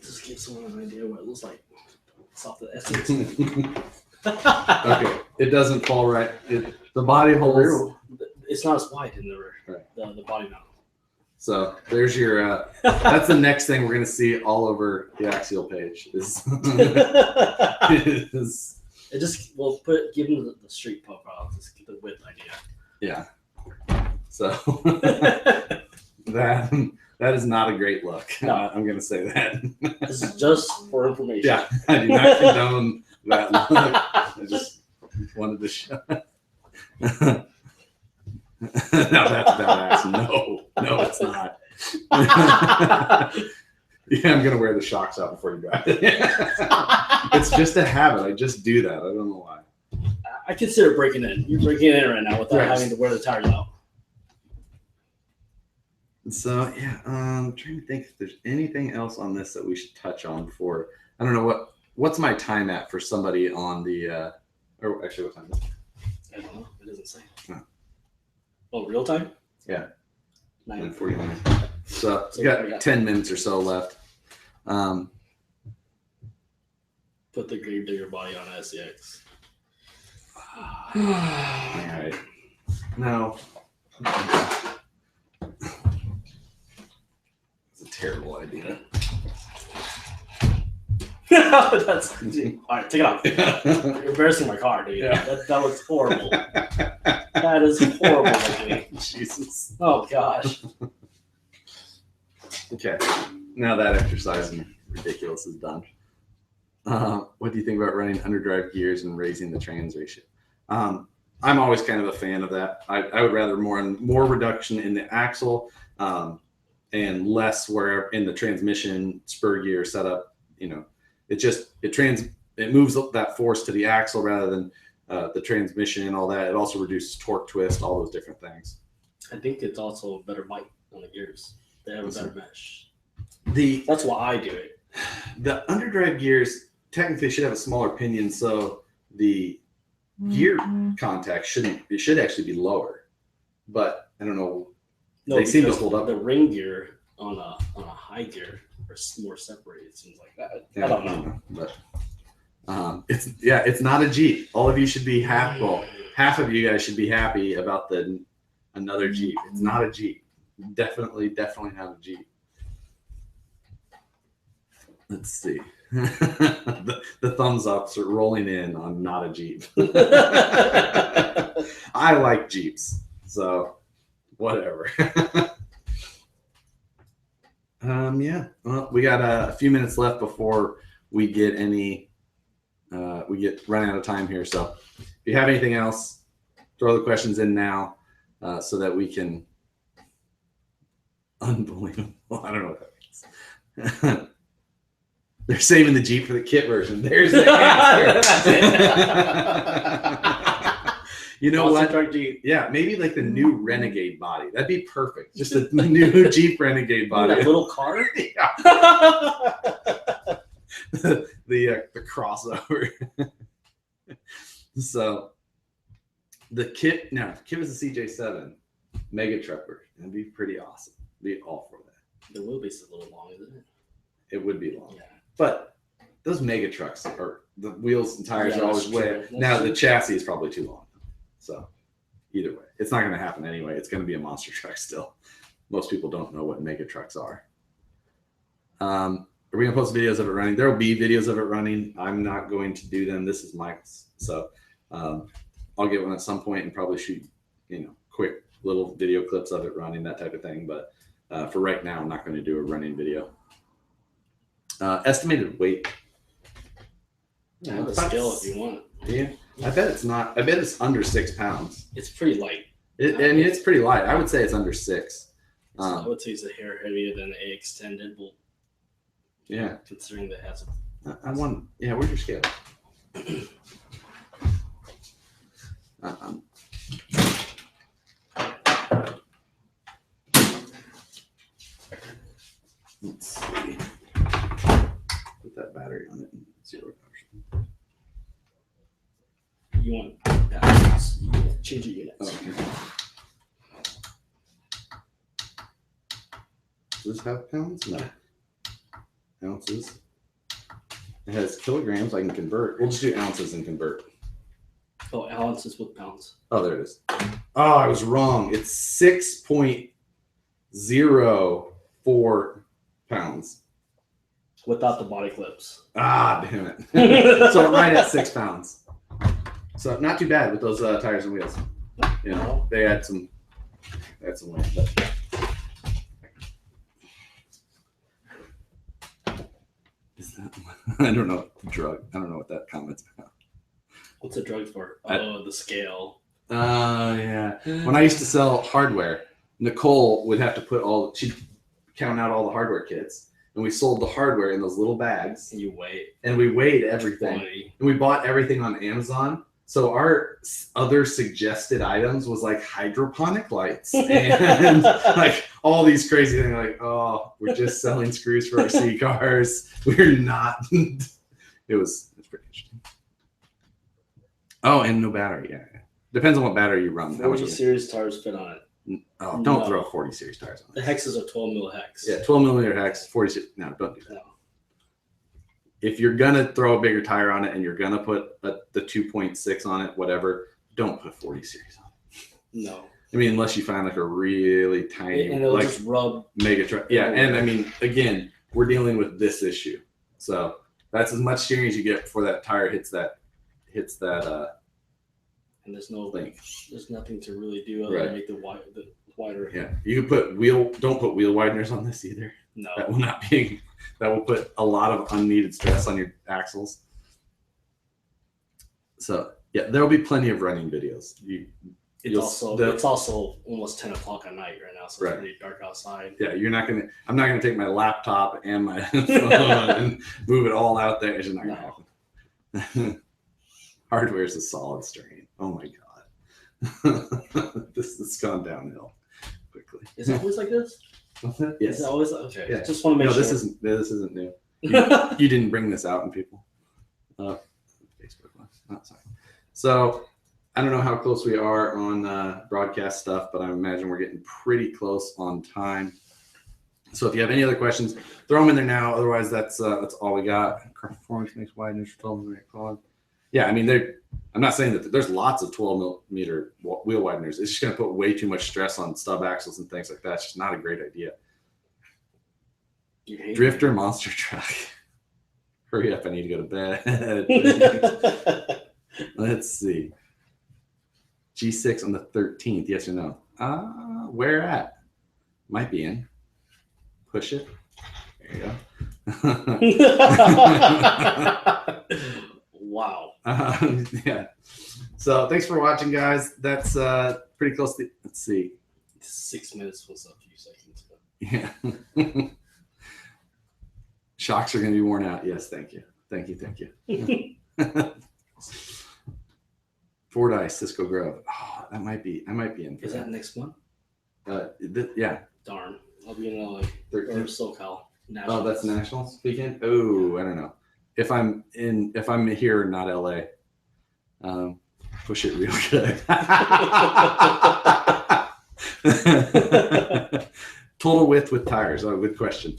Just give someone an idea what it looks like. It's off the SMT. Okay, it doesn't fall right. The body holds. It's not as wide in the rear. Right. The body mount. So there's your. That's the next thing we're gonna see all over the Axial page. Is It just give them the street profile, just get the width idea. Yeah. So that is not a great look. No. I'm gonna say that. This is just for information. Yeah, I do not condone that look. I just wanted to show. Now that's badass. No, it's not. Yeah, I'm gonna wear the shocks out before you drive it. It's just a habit. I just do that. I don't know why. I consider breaking in. You're breaking in right now without having to wear the tires out. So yeah, I'm trying to think if there's anything else on this that we should touch on before. I don't know what's my time at for somebody on the or actually what time is it? I don't know. It doesn't say. Oh, real time? Yeah. 9:49. So you got 10 minutes or so left. Put the Gravedigger body on SEX. All right. No. It's a terrible idea. That's all right. Take it off. You're embarrassing my car, dude. Yeah. That looks horrible. That is horrible looking. Jesus. Oh gosh. Okay. Now that exercising ridiculous is done. What do you think about running underdrive gears and raising the trans ratio? I'm always kind of a fan of that. I would rather more reduction in the axle and less where in the transmission spur gear setup. It moves that force to the axle rather than the transmission and all that. It also reduces torque twist, all those different things. I think it's also a better bite on the gears. They have a better mesh. That's why I do it. The underdrive gears technically should have a smaller pinion, so the gear contact should actually be lower. But I don't know. No, they seem to hold up. The ring gear on a high gear are more separated. It seems like that. Yeah, I don't know. But it's not a Jeep. All of you should be half of you guys should be happy about another Jeep. It's not a Jeep. Definitely not a Jeep. Let's see. The thumbs ups are rolling in on not a Jeep. I like Jeeps, so whatever. Yeah. Well, we got a few minutes left before we get running out of time here. So if you have anything else, throw the questions in now so that we can. Unbelievable. I don't know what that means. They're saving the Jeep for the kit version. There's the answer. You know what? Yeah, maybe like the new Renegade body. That'd be perfect. Just a new Jeep Renegade body. That little car. Yeah. the crossover. So the kit was a CJ7 mega trucker. That'd be pretty awesome. Be all for that. The wheelbase is a little long, isn't it? It would be long. Yeah. But those mega trucks are the wheels and tires are always way. Now the chassis is probably too long. So either way, it's not going to happen anyway. It's going to be a monster truck still. Most people don't know what mega trucks are. Are we going to post videos of it running? There will be videos of it running. I'm not going to do them. This is Mike's. So I'll get one at some point and probably shoot, quick little video clips of it running, that type of thing. But for right now, I'm not going to do a running video. Estimated weight. I have a scale if you want. Yeah, I bet it's not. I bet it's under 6 pounds. It's pretty light. It's pretty light. I would say it's under 6. I would say it's a hair heavier than the AX10 Deadbolt. Yeah, considering that it has I want. Yeah, where's your scale? Let's see. Put that battery on it and 0%. You want that? Change your units. Okay. Does this have pounds? No. Ounces. It has kilograms. I can convert. We'll just do ounces and convert. Oh, ounces with pounds. Oh, there it is. Oh, I was wrong. It's 6.04 pounds. Without the body clips. Ah, damn it. So right at 6 pounds. So not too bad with those tires and wheels. They had some weight. But... Is that I don't know drug. I don't know what that comment's about. What's a drug for? The scale. Yeah. When I used to sell hardware, Nicole would have to she'd count out all the hardware kits. And we sold the hardware in those little bags. And you weigh. And we weighed everything. Funny. And we bought everything on Amazon. So our other suggested items was like hydroponic lights and like all these crazy things. Like, oh, we're just selling screws for our C cars. We're not. It was pretty interesting. Oh, and no battery. Yeah. Depends on what battery you run. 40 series tires fit on it. Oh, don't throw 40 series tires on it. The hexes are 12 mil hex. Yeah, 12 millimeter hex, 40 series. No, don't do that. No. If you're going to throw a bigger tire on it and you're going to put the 2.6 on it, whatever, don't put 40 series on it. No. I mean, unless you find like a really tiny, and it'll just rub. Mega truck. Yeah, and I mean, again, we're dealing with this issue. So that's as much steering as you get before that tire hits that. And there's no link. There's nothing to really do other than make the wider. Yeah, you can don't put wheel wideners on this either. No, that will not be. That will put a lot of unneeded stress on your axles. So yeah, there will be plenty of running videos. It's also almost 10 o'clock at night right now, so it's pretty dark outside. Yeah, I'm not gonna take my laptop and my phone and move it all out there. It's just not gonna happen. Hardware is a solid strain. Oh my god, this has gone downhill quickly. Is it always like this? Yes. Is it always okay? Yeah. Just want to make sure. This isn't new. You didn't bring this out, and people. Facebook. Oh, sorry. So I don't know how close we are on broadcast stuff, but I imagine we're getting pretty close on time. So if you have any other questions, throw them in there now. Otherwise, that's all we got. Performance makes wideners for 12 millimeter quad. Yeah, I mean, I'm not saying that there's lots of 12 millimeter wheel wideners. It's just going to put way too much stress on stub axles and things like that. It's just not a great idea. Drifter monster truck. Hurry up, I need to go to bed. Let's see. G6 on the 13th, yes or no? Where at? Might be in. Push it. There you go. Wow. Yeah. So thanks for watching, guys. That's pretty close to. Let's see. 6 minutes was a few seconds ago. Yeah. Shocks are going to be worn out. Yes, thank you. Thank you. Fordyce, Cisco Grove. Oh, I might be in for Is that next month? Yeah. Darn. I'll be in LA or 13th. SoCal. Nationals. Oh, that's Nationals weekend? Oh, I don't know. If I'm here, not LA, push it real good. Total width with tires. Oh, good question.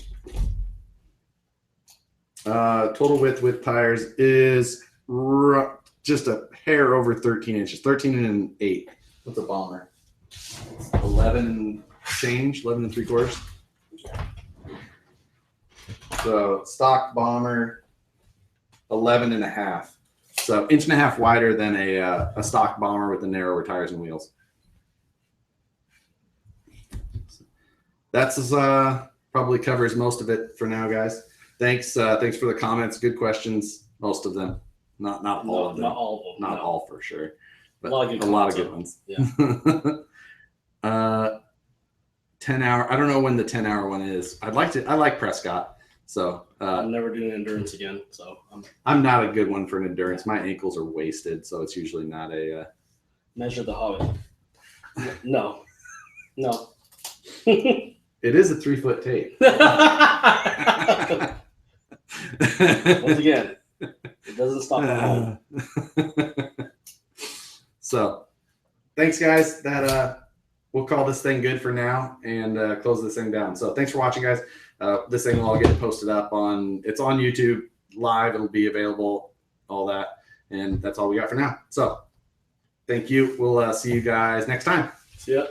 Total width with tires is just a hair over 13 inches, 13 and 8. What's a bomber? 11 and change, 11 and 3/4. So stock bomber, 11 and a half. So 1.5 inches wider than a stock bomber with the narrower tires and wheels. That's probably covers most of it for now, guys. Thanks for the comments. Good questions. Most of them, not all of them. Not all of them. Not all for sure, but a lot of good ones. Yeah. 10-hour. I don't know when the 10-hour one is. I like Prescott. So I'm never doing endurance again. So I'm not a good one for an endurance. My ankles are wasted, so it's usually not a. Measure the Hobbit. No. It is a 3-foot tape. Once again, it doesn't stop at home. So, thanks, guys. That we'll call this thing good for now and close this thing down. So, thanks for watching, guys. This thing will all get posted up it's on YouTube live. It'll be available, all that, and that's all we got for now. So, thank you. We'll see you guys next time. See ya.